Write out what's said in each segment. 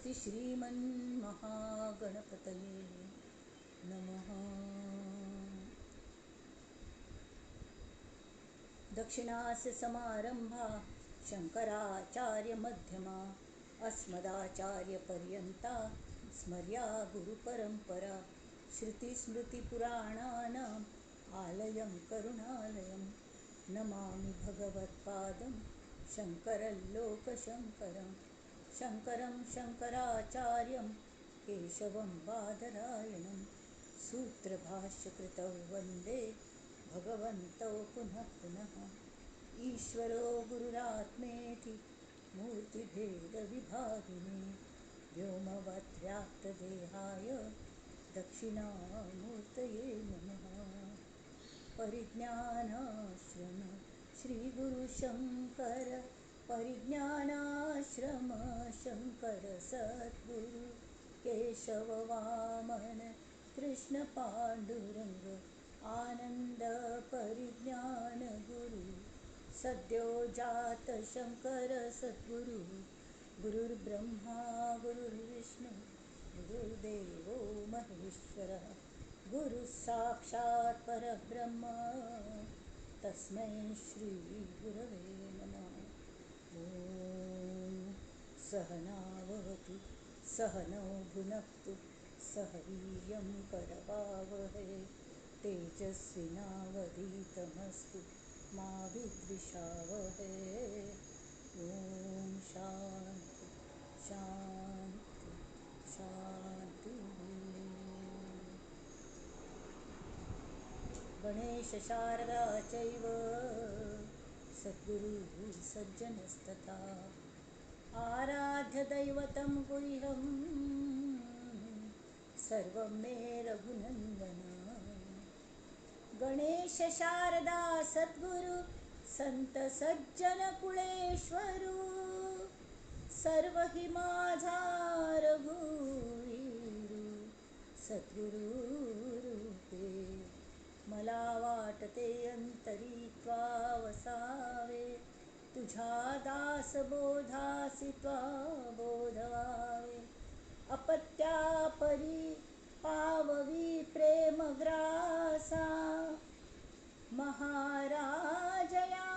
स्वस्ति श्रीमन्महागणपतये नमः। दक्षिणास्य समारंभा शंकराचार्यमध्यमा अस्मदाचार्यपर्यन्ता स्मर्या गुरुपरंपरा। श्रुतिस्मृतिपुराणानाम् आलयं करुणालयं नमामि भगवत्पादं शङ्करं शङ्करं शङ्कराचार्यं केशवं बादरायणं सूत्रभाष्यकृतौ वन्दे भगवन्तौ पुनः पुनः। ईश्वरो गुरुरात्मेति मूर्तिभेदविभागिने व्योमवद्व्याप्तदेहाय दक्षिणामूर्तये नमः। परिज्ञानाश्रम श्रीगुरुशङ्कर परिज्ञानाश्रम शङ्कर सद्गुरु केशव वामन कृष्ण पाण्डुरङ्ग आनन्द परिज्ञान गुरु सद्यो जात शङ्कर सद्गुरु गुरुर्ब्रह्मा गुरुर्विष्णु गुरुर्देवो महेश्वरः गुरुः साक्षात् परब्रह्म तस्मै श्री गुरवे नमः। ॐ सहनावतु सहनौ भुनक्तु सह वीर्यं करवावहै तेजस्विनावधीतमस्तु मा विद्विषावहै। ॐ शान्ति शान्ति शान्तिः। गणेश शारदा चैव सद्गुरुः सज्जनस्तथा आराध्य दैवतं गुह्यं सर्वं मे रघुनन्दन। गणेश शारदा सद्गुरु संत सज्जन कुळेश्वरू सर्व हि माझा रघुवीरू सद्गुरु रूपे मला वाटते अंतरी त्वा वसावे तुझा दास बोधासी त्वा बोधवावे अपत्या परी पाववी प्रेम ग्रासा महाराजया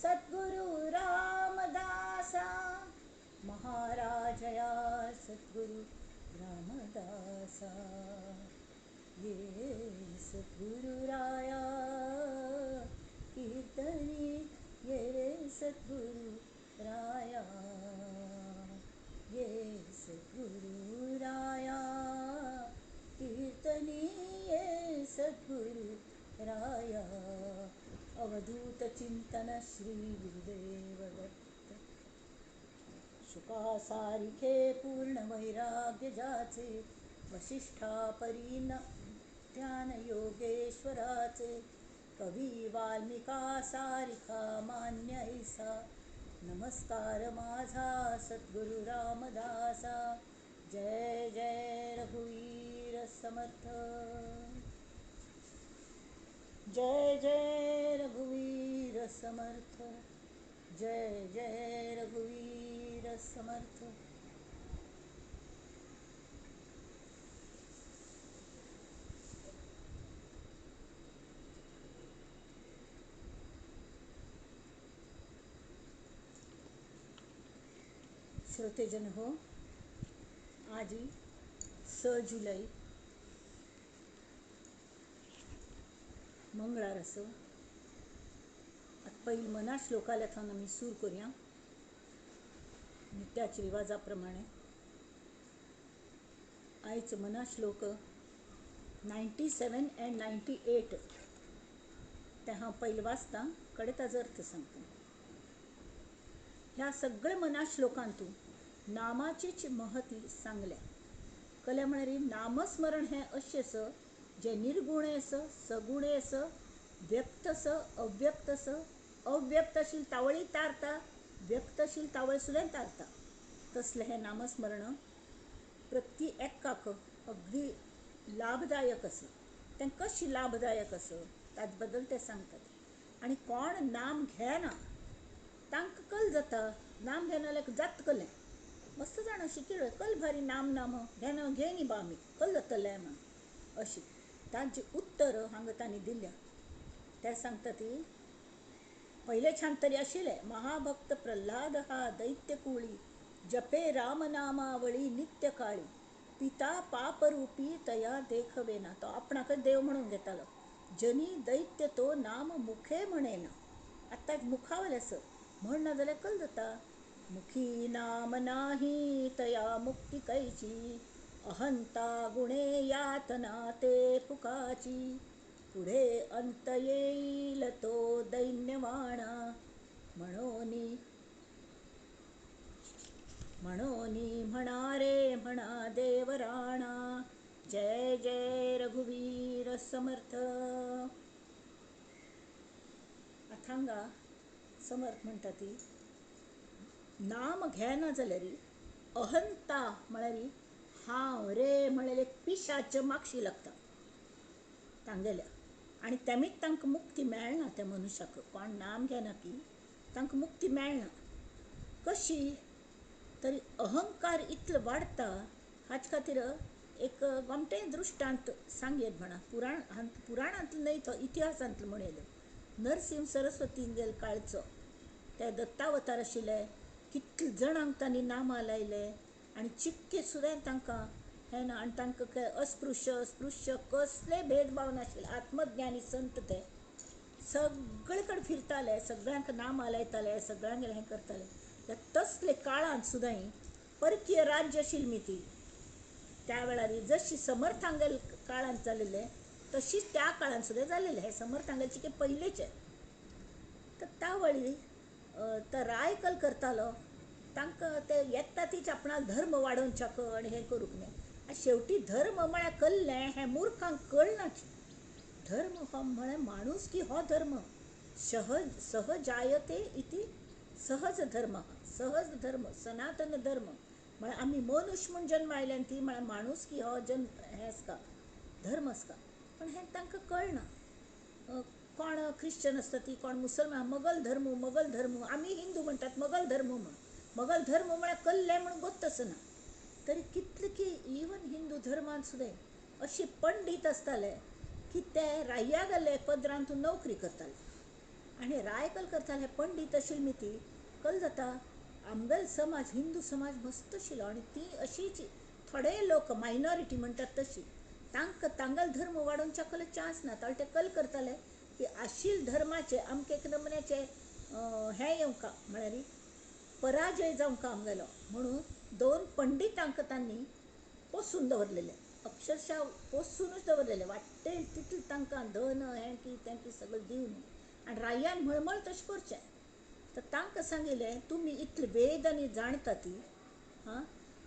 सद्गुरु रामदासा महाराजया सद्गुरु रामदासा। ये सद्गुरु राया कीर्तनी ये सद्गुरु राया ये सद्गुरु राया कीर्तनी ये सद्गुरु राया। अवधूत चिंतन श्री गुरुदेव दत्त शुकासारिखे पूर्ण वैराग्य जाचे वशिष्ठा परीन ध्यान योगेश्वराचे कवी वाल्मिका सारिखा मान्य ऐसा नमस्कार माझा सद्गुरु रामदासा। जय जय रघुवीर समर्थ जय जय रघुवीर समर्थ जय जय रघुवीर समर्थ। श्रोतेजन हो, आज 6 जुलै मंगळार असो. आता पहिली मना श्लोकाला थान आम्ही सूर करूया नित्याच्या रिवाजाप्रमाणे. आयचं मना श्लोक 97 and 98 ते हांव पयलीं वाचतां कडे ताजो अर्थ सांगता. ह्या सगळ्या मना श्लोकांतून नामाचीच महती सांगल्या. कल्या म्हणरी नामस्मरण हे अशें स जे निर्गुणे स सगुणे स व्यक्तस अव्यक्तस अव्यक्तशील तावळी तारता व्यक्तशील तावळ सुद्दां तारता तसलें हें नामस्मरण प्रत्येकाक अगदी लाभदायक असं. तें कशें लाभदायक असं ताजे बद्दल ते सांगतात. आणि कोण नाम घेना तांकां कल जाता. नाम घेनाल्याक जात कलें मस्त जाणं शिकिळ कल भारी नाम नाम घेणं घेणी बा आमी कल जातलें म्हण अशी तांची उत्तर हांगा तांणी दिल्या. त्या सांगता ती पहिले छान तरी आशिल्ले महाभक्त प्रल्हाद हा दैत्य कुळी जपे रामनामावळी नित्य काळी पिता पापरूपी तया देखवेना. तो आपणाकच देव म्हणून घेतालो. जनी दैत्य तो नाम मुखे म्हणेना. आत्ता एक मुखावले असं म्हण ना जाल्यार कल जाता. मुखी नाम नाही तया मुक्ती कैची अहंता गुणे यातना ते फुकाची पुढे अंत येईल तो दैन्यवाणा म्हणोनी म्हणोनी म्हणा रे म्हणा देवराणा. जय जय रघुवीर समर्थ. अथांगा समर्थ म्हणटा ती नाम घेना जाल्यार अहंता म्हळ्यार हांव रे म्हळ्यार एक पिशाच मागशी लागता तांगेल्या. आनी तेमीच तांकां मुक्ती मेळना. त्या मनशाक कोण नाम घेना की तांकां मुक्ती मेळना. कशी तरी अहंकार इतलो वाडटा हाचे खातीर एक गोमटें दृश्टांत सांगयत म्हणा. पुराणांतलो न्हय तो इतिहासांतलो म्हणयलो. नरसिंह सरस्वतींगेल काळचो ते दत्तावतार आशिल्ले. कितले जाणांक तांणी नामां लायले आनी चिक्के सुद्दां तांकां हें ना. आनी तांकां अस्पृश्य स्पृश्य कसले भेदभाव नाशिल्ले. आत्मज्ञानी संत ते सगळे कडेन फिरताले, सगळ्यांक नामां लायताले, सगळ्यांगेर हें करताले. तसले काळांत सुद्दां परकीय राज्य आशिल्ली ती त्या वेळार जशी समर्थांगेल काळांत जालेले तशीच त्या काळांत सुद्दां जालेले. हे समर्थांगेलचे की पयलेचे. तर त्या वेळी तो रायकल करतालो तांकां ते येता तीच आपणाक धर्म वाडोवच्याक आनी हें करूंक न्ही. आनी शेवटी धर्म म्हळ्यार कल्लें हें मूर्खांक कळनाच. धर्म हो म्हळ्यार माणूसकी हो धर्म. सहजायते इति सहज धर्म. सहज धर्म सनातन धर्म म्हळ्यार आमी मनुष्य म्हूण जल्म आयल्यान ती म्हळ्यार माणूसकी हो जन्म हें आसता धर्म आसता. पण हें तांकां कळना. कोण ख्रिश्चन आसता ती कोण मुसलमान मोगल धर्म आमी हिंदू म्हणटात मोगल धर्म म्हूण. मोगल धर्म म्हळ्यार कल्लें म्हूण गोत्त आसना. तरी कितले की इवन हिंदू धर्मांत सुद्दां अशे पंडीत आसताले की ते राह्या गेल्ले पदरांतून नोकरी करताले आनी रायकल करताले. पंडीत आशिल्ली ती कल जाता आमगेल समाज हिंदू समाज मस्त आशिल्लो आनी ती अशीच थोडे लोक मायनॉरिटी म्हणटात तशी तांकां तांगेल धर्म वाडोवच्या कल चान्स ना. ताळे ते कल करताले की आशिल्ले धर्माचे आमके एक नमुन्याचे हें येवंका म्हळ्यार पराजय जावंका आमगेलो म्हणून दोन पंडितांक तांणी पोसून दवरलेले. अक्षरशः पोसूनच दवरलेले. वाट्टे तितले तांकां धन हें की तें की सगळें दिवन आनी राह्यान मळमळ तशें करचें. तर तांकां सांगिल्लें तुमी इतले वेद आनी जाणता ती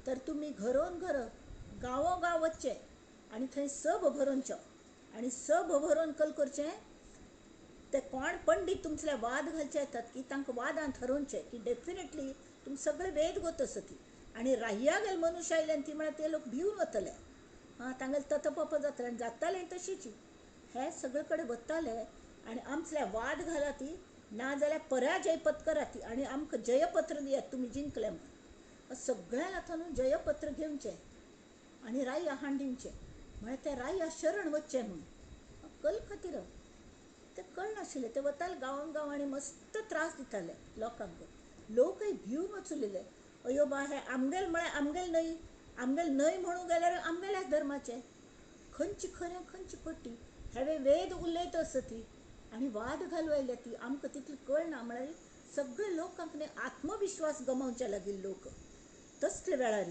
तर तुमी घरोन घर गांवोगांव वचचें आनी थंय सभ भरोवच्यो आनी सभ भरोवन कल करचें. ते कोण पंडीत तुमचे वाद घालचे येतात की तांकां वादांत हरोवचें की डेफिनेटली तुमी सगळे वेद गोत आसा ती. आनी राह्या गेल मनुश्य आयल्यान ती म्हळ्यार ते लोक भिवन वतले. तांगेले ततपप जातले आनी जातालें तशीच हे सगळे कडेन वताले आनी आमचे वाद घाला ती नाजाल्यार पराजय पत्करा ती आनी आमकां जयपत्र दियात तुमी जिंकले म्हण. सगळ्या हातानूच जयपत्र घेवचें आनी राय हाण दिवचें म्हळ्यार ते राय शरण वचचें म्हूण. कल खातीर ते कळनाशिल्ले. ते वताले गांवां गांव आनी मस्त त्रास दिताले लोकांक. लोकय भिवन वचुलेले. अयो बा हे आमगेल म्हळ्यार आमगेल न्हय म्हणूंक गेल्यार आमगेल्याच धर्माचें खंयची खरें खंयची पट्टी हे वेद उलयत आसा ती आनी वाद घालूं आयल्या ती आमकां तितलें कळना. म्हळ्यार सगळे लोकांक आत्मविश्वास गमावचे लागील लोक. तसले वेळार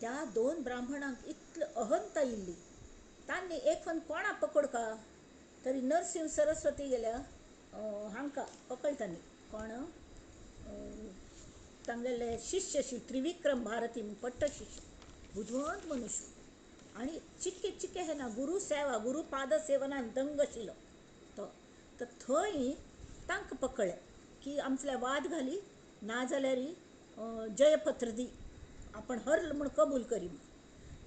त्या दोन ब्राह्मणांक इतली अहंता येयल्ली. तांणी एक फन कोणा पकडका तरी नरसिंह सरस्वती गेल्या हांकां पकडटानी कोण तांगेले शिष्य त्रिविक्रम भारती म्हूण पट्ट शिष्य बुधवंत मनुश्य आनी चिक्के चिक्के हे ना गुरू सेवा गुरू पाद सेवनान दंग आशिल्लो तो. तर थंय तांकां पकडले की आमचे वाद घाली नाजाल्यार जयपत्र दी आपण हरल म्हूण कबूल करी म्हूण.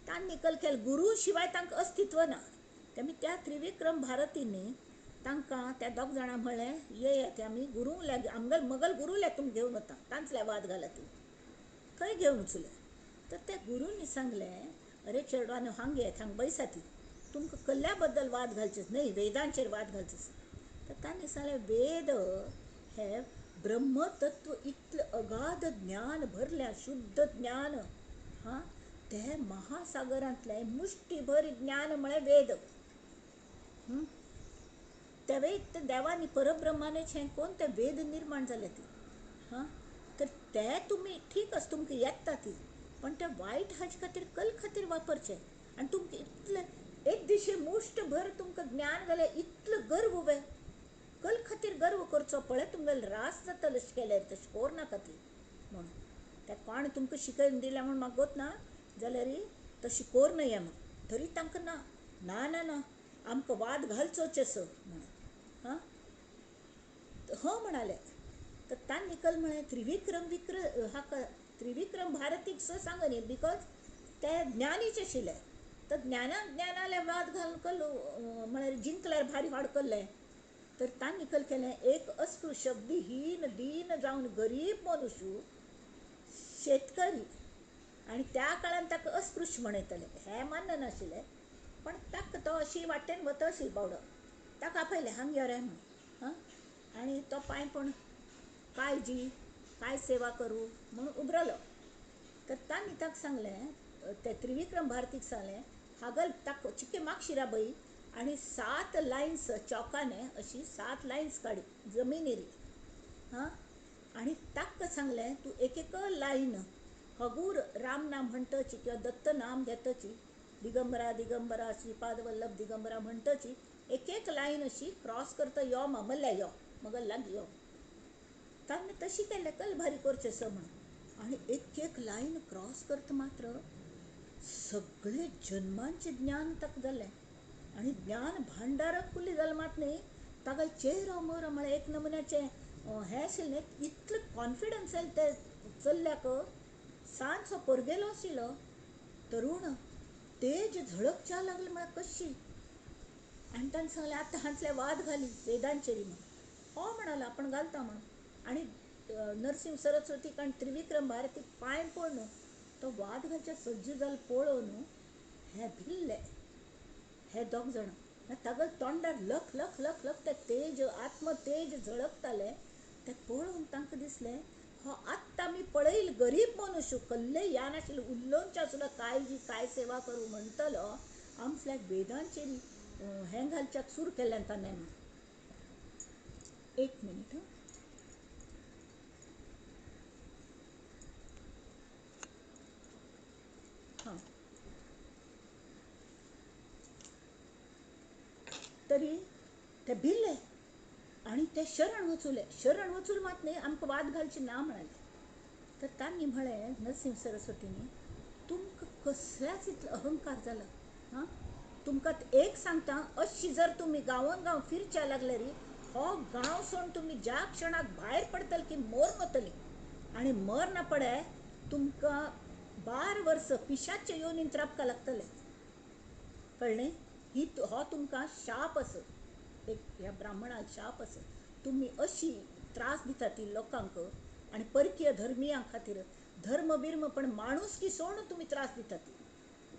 तांणी कल केलें गुरू शिवाय तांकां अस्तित्व ना. तेमी त्या त्रिविक्रम भारतींनी तांकां त्या दोग जाणां म्हणलें येयात आमी गुरू आमगेल मोगल गुरूल्या तुमी घेवन वता तांचल्या वाद घाला ती. खंय घेवन वचूले. तर त्या गुरूंनी सांगलें, अरे चेडवानो हांगे हांग बैसाती, तुमकां कल्ल्या बद्दल वाद घालचेच न्हय, वेदांचेर वाद घालचेच. तर तांणी सांगलें वेद हे ब्रह्मतत्व इतलें अगाध ज्ञान भरल्या, शुद्ध ज्ञान, हां, ते महासागरांतलें मुष्टीभर ज्ञान म्हळ्यार वेद. त्या वेद देवानी परब्रह्मानेच हें कोण ते वेद निर्माण जाले ती. हां, तर ते तुमी ठीक आसा तुमकां येता ती, पण ते वायट हाजे खातीर कल खातीर वापरचे. आनी तुमकां इतलें एक दिशे मुश्टभर तुमकां ज्ञान जालें, इतलो गर्व उबे कल खातीर गर्व करचो, पळय तुमगेलो रास जाता तशें केल्यार, तशें कोरनाका ती म्हणून. ते कोण तुमकां शिकयन दिल्या म्हूण म्हाका गोत ना, जाल्यार तशें कोर नये म्हूण. तरी तांकां ना ना ना ना आमकां वाद घालचोच म्हणून. हां, हो म्हणाले. तर तांणी कल म्हळें त्रिविक्रम भारतीक सांगनी, बिकॉज ते ज्ञानीच आशिल्ले. तर ज्ञानाले वाद घालून कल म्हळ्यार जिंकल्यार भारी वाड करलें. तर तांणी कल केलें, एक अस्पृश्य हीन दीन जावन गरीब मनुष्य शेतकरी, आनी त्या काळान ताका अस्पृश्य म्हणयताले, हें मान्य नाशिल्लें. पण ताका तो अशी वाटेन वता आशिल्लो बावडो, ताका आपयलें हांग यो रे म्हणून. हां, आनी तो पांयपण काळजी काय सेवा करूं म्हणून उबरलो. तर तांणी ताका सांगलें, ते त्रिविक्रम भारतीक सांगलें, हागल ताका चिक्के मागशिरा बई, आनी 7 लायन्स चॉकाने अशी 7 लायन्स काडी जमिनीर. हां, आनी ताका सांगलें, तूं एक एक लायन हगूर राम नाम म्हणटची किंवा दत्त नाम घेतची, दिगंबरा दिगंबरा श्रीपाद वल्लभ दिगंबरा म्हणटची एक एक लायन अशी क्रॉस करता यो मल्ल्या यो मग लाग यो. तांणी तशी केलें कल भारी करचें म्हणून. आनी एक एक लायन क्रॉस करता मात्र सगळे जन्मांचे ज्ञान ताका जालें. आनी ज्ञान भांडारक कुल्ली जालें मात न्ही, ताका चेहरो मोरो म्हळ्यार एक नमुन्याचें हें आशिल्लें, इतलें कॉन्फिडन्स आयलें ते चल्ल्याक. सांजचो परगेलो आशिल्लो तरूण, तेज झळकच्या लागले म्हळ्यार कशी. आनी ताणें सांगलें, आतां हांतले वाद घाली वेदांचेरी म्हणून. हो म्हणालो, आपण घालता म्हणून. आनी नरसिंह सरस्वतीक आनी त्रिविक्रम भारतीक पांय पडून तो वाद घालचे सज्ज जाल पळोवन हे भिल्ले, हे दोग जाण. ताका तोंडार लख लख लख लख ते तेज आत्मतेज झळकताले. ते पळोवन तांकां दिसलें, हो आत्तां आमी पळयल गरीब मनुश्य कसलें ह्या नाशिल्लें, उल्लोंच्या सुद्दां काळजी काय सेवा करूं म्हणटलो, आमच्या वेदांचेर हें घालच्याक सुरू केल्लें ताणें. एक मिनीट. हां, तरी ते भिल्ले आनी ते शरण वचूले मात न्ही, आमकां वाद घालची ना म्हणाले. तर तांणी म्हळें नरसिंह सरस्वतीनी, तुमकां कसल्याच इतलो अहंकार जाला. हां, तुमकां एक सांगता, अशी जर तुमी गांवान गांव फिरच्या लागल्यार हो गांव सोडून तुमी ज्या क्षणाक भायर पडतले की मरून वतली. आनी मर ना पडे तुमकां 12 वर्स पिशाच्या योनींत राबका लागतले. कळ्ळें? हो तुमकां शाप आसत, एक ह्या ब्राह्मणाक शाप आसत. तुमी अशी त्रास दिता ती लोकांक आनी परकीय धर्मियां खातीर. धर्म बिर्म पण माणूसकी सोडून तुमी त्रास दिता ती.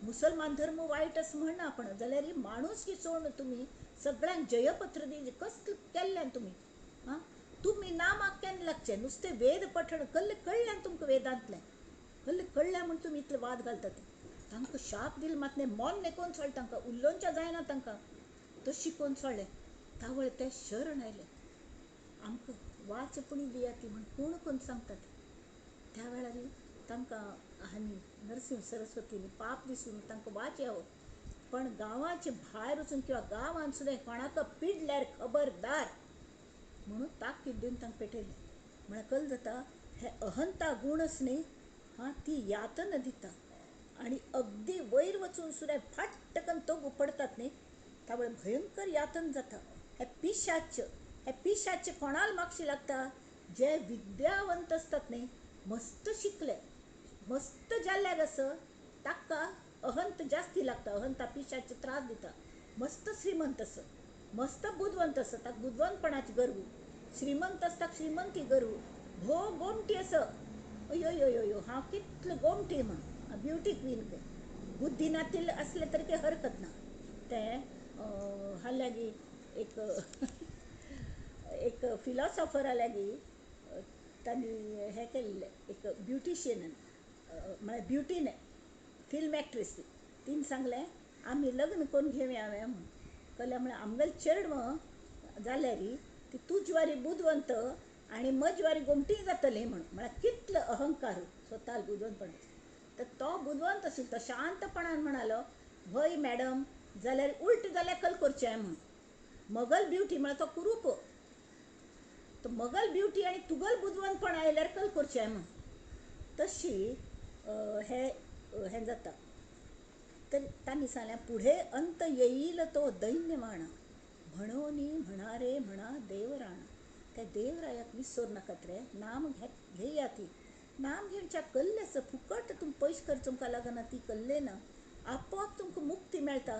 मुसलमान धर्म वायट असं म्हणना आपण, जाल्यार माणूसकी सोडून तुमी सगळ्यांक जयपत्र दी कसलें केल्लें तुमी. हां, तुमी नामाक केन्ना लागचें, नुस्तें वेद पठण कळ्ळें तुमकां वेदांतलें कळ्ळें म्हूण तुमी इतले वाद घालता ते. तांकां शाप दिले मात न्ही, मोन्ने कोण सोडलें तांकां, उल्लोंच्या जायना तांकां, तशी कोण सोडलें. तावळे ते शरण आयले, आमकां वाचपणी दियाती म्हूण कोण कोण सांगतात. त्या वेळार तांकां आनी नरसिंह सरस्वतीनी पाप दिसून तांकां वाचयावं. पण गांवाचे भायर वचून किंवा गांवान सुद्दां कोणाक पिडल्यार खबरदार म्हणून ताकीद दिवन तांकां पेटयलें. म्हळ्यार कल जाता हे अहंता गूण आसा न्ही, हां, ती यातना दिता. आनी अगदी वयर वचून सुद्दां फाट्ट करून तोग पडतात न्ही, तावळे भयंकर यातना जाता. हे पिशाच कोणाला मागशी लागता, जे विद्यावंत असतात न्ही, मस्त शिकले मस्त जाल्ल्याक आसा, ताका अहंत जास्ती लागता. अहंता पिशाचे त्रास दिता. मस्त श्रीमंत आसा, मस्त बुद्धवंत आसा, ताका बुद्धवंतपणाची गरज. श्रीमंत आसा ताका श्रीमंती गरज. भोव गोमटी आसा, यो यो यो यो हांव कितलो गोमटी म्हण ब्युटी क्वीन पळय बुद्धीनातील असले तरी काही हरकत ना ते हाल्यागी एक एक फिलॉसॉफर आल्यागी तांणी हें केल्लें एक ब्युटिशियन म्हळ्यार ब्युटीन फिल्म एक्ट्रेस तीन सांगलें आमी लग्न करून घेवया हांवें म्हूण कळ्ळें म्हळ्यार आमगेले चेडूं जाल्यार ती तुजवारी बुदवंत आनी मजवारी गोमटी जातली म्हूण म्हळ्यार कितलो अहंकार स्वता बुदवंतपणाचो तर तो बुदवंत आशिल्लो तो शांतपणान म्हणालो भय मॅडम जाल्यार उलट जाल्यार कल करचें म्हूण मगल ब्युटी म्हळ्यार तो कुरूप तो मगल ब्युटी आनी तुगल बुदवंतपण आयल्यार कल करचें म्हूण तशी हें जाता तर तांणी सांगलें पुढे अंत येईल तो दैन्यवाणा म्हणोनी म्हणा रे म्हणा देवराणा त्या देवरायाक विसर नाकात रे नाम घेया ती नाम घेवच्या कल्लेच फुकट तुमकां पयशे खर्च तुमकां लागना ती कल्ले ना आपोआप तुमकां मुक्ती मेळटा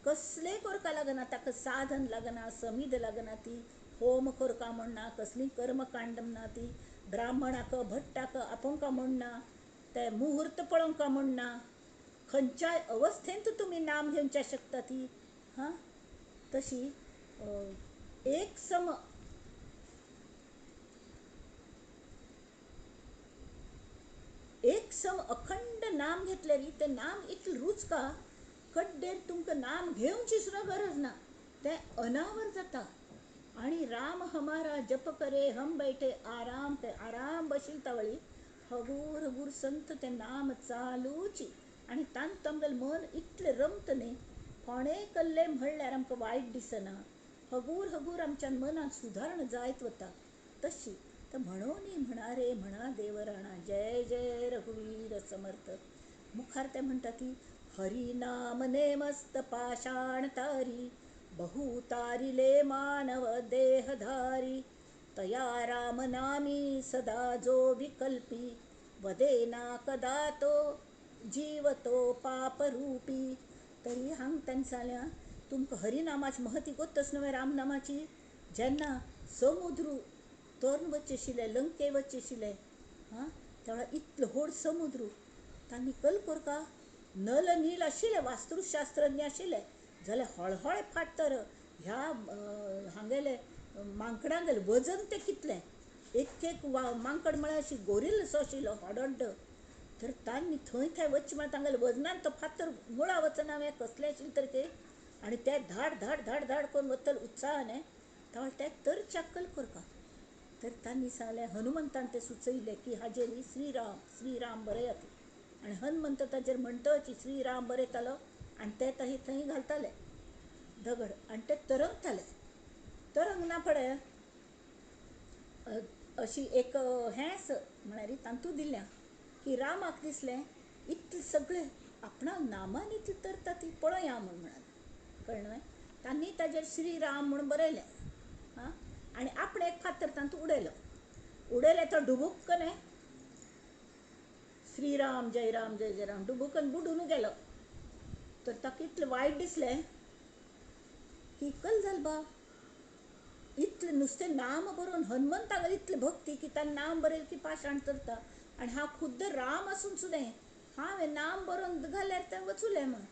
कसलेय करका लागना ताका साधन लागना समीद लागना ती होम करका म्हणना कसली कर्मकांड म्हणना ती ब्राह्मणाक भट्टाक आपोवंका म्हणना ते मुहूर्त पळोवंका म्हणना खंयच्याय अवस्थेंत तुमी नाम घेवच्या शकता ती हां तशी एक सम अखंड नाम घेतल्यार ते नाम इतलें रुचका कड्डेर तुमकां नाम घेवची सुद्दां गरज ना तें अनावर जाता आणि राम हमारा जप करे हम बैठे आराम ते आराम बशिलता वळी हगूर हगूर संत ते नाम चालूची आणि तांत आमगेलें मन इतलें रमता न्ही कोणेय कल्लें म्हणल्यार आमकां वायट दिसना हगूर हगूर आमच्या मनान सुदारणा जायत वता तशी तर म्हणोनी म्हणा रे म्हणा देवराणा जय जय रघुवीर समर्थ मुखार ते म्हणटा ती हरी नाम नेमस्त पाषाण तारी बहु तारिले मानव देहधारी तया राम नामी सदा जो विकल्पी वदेना कदा तो जीवतो पापरूपी तरी हांग तांणी सांगल्या तुमकां हरिनामाची महती गोत्तच न्हय रामनामाची जेन्ना समुद्र तोरण वच्चे आशिल्ले लंके वच्चे आशिल्ले हां त्या वेळार इतलो व्हड समुद्र तांणी कल करका नल नील आशिल्ले वास्तुशास्त्रज्ञ आशिल्ले जाल्यार हळहळ फाट तर ह्या हांगेले मांकडांगेलें वजन तें कितलें एक एक मांकड म्हळ्यार अशी गोरिल्ल सो आशिल्लो हडड्ड तर तांणी थंय थंय वच्चे म्हळ्यार तांगेले वजनान तो फातर मुळा वचना हांवें कसलें आशिल्लें तर ते आनी ते धाड धाड धाड धाड करून वतले उत्साहान त्या ते तर चक्कल करता तर तांणी सांगलें हनुमंतान ते सुचयलें की हाजेर श्रीराम श्रीराम बरयात आनी हनुमंत ताजेर म्हणटची श्रीराम बरयतालो आनी ते थंय थंय घालताले दगड आनी ते तरंगताले तरंगना पळय अशी एक हेंच म्हळ्यार तांतू दिल्या की रामाक दिसलें इतलें सगळें आपणा नामान इतलें तरता ती पळया म्हूण म्हणालें कळ्ळें तांणी ताजेर श्रीराम म्हणून बरयलें हां आनी आपणें एक फातर तांतू उडयलें तो डुबुक्क न्हय श्रीराम जय राम डुबुकन बुडून गेलो तर ताका इतलें वायट दिसलें की कल जाल बा इतलें नुस्तें नाम बरोवन हनुमंताक इतलें भक्ती की ताणें नाम बरयलें की पाशाण तरता आनी हांव खुद्द राम आसून सुद्दां हांवें नाम बरोवन घाल्यार तें वचुलें म्हण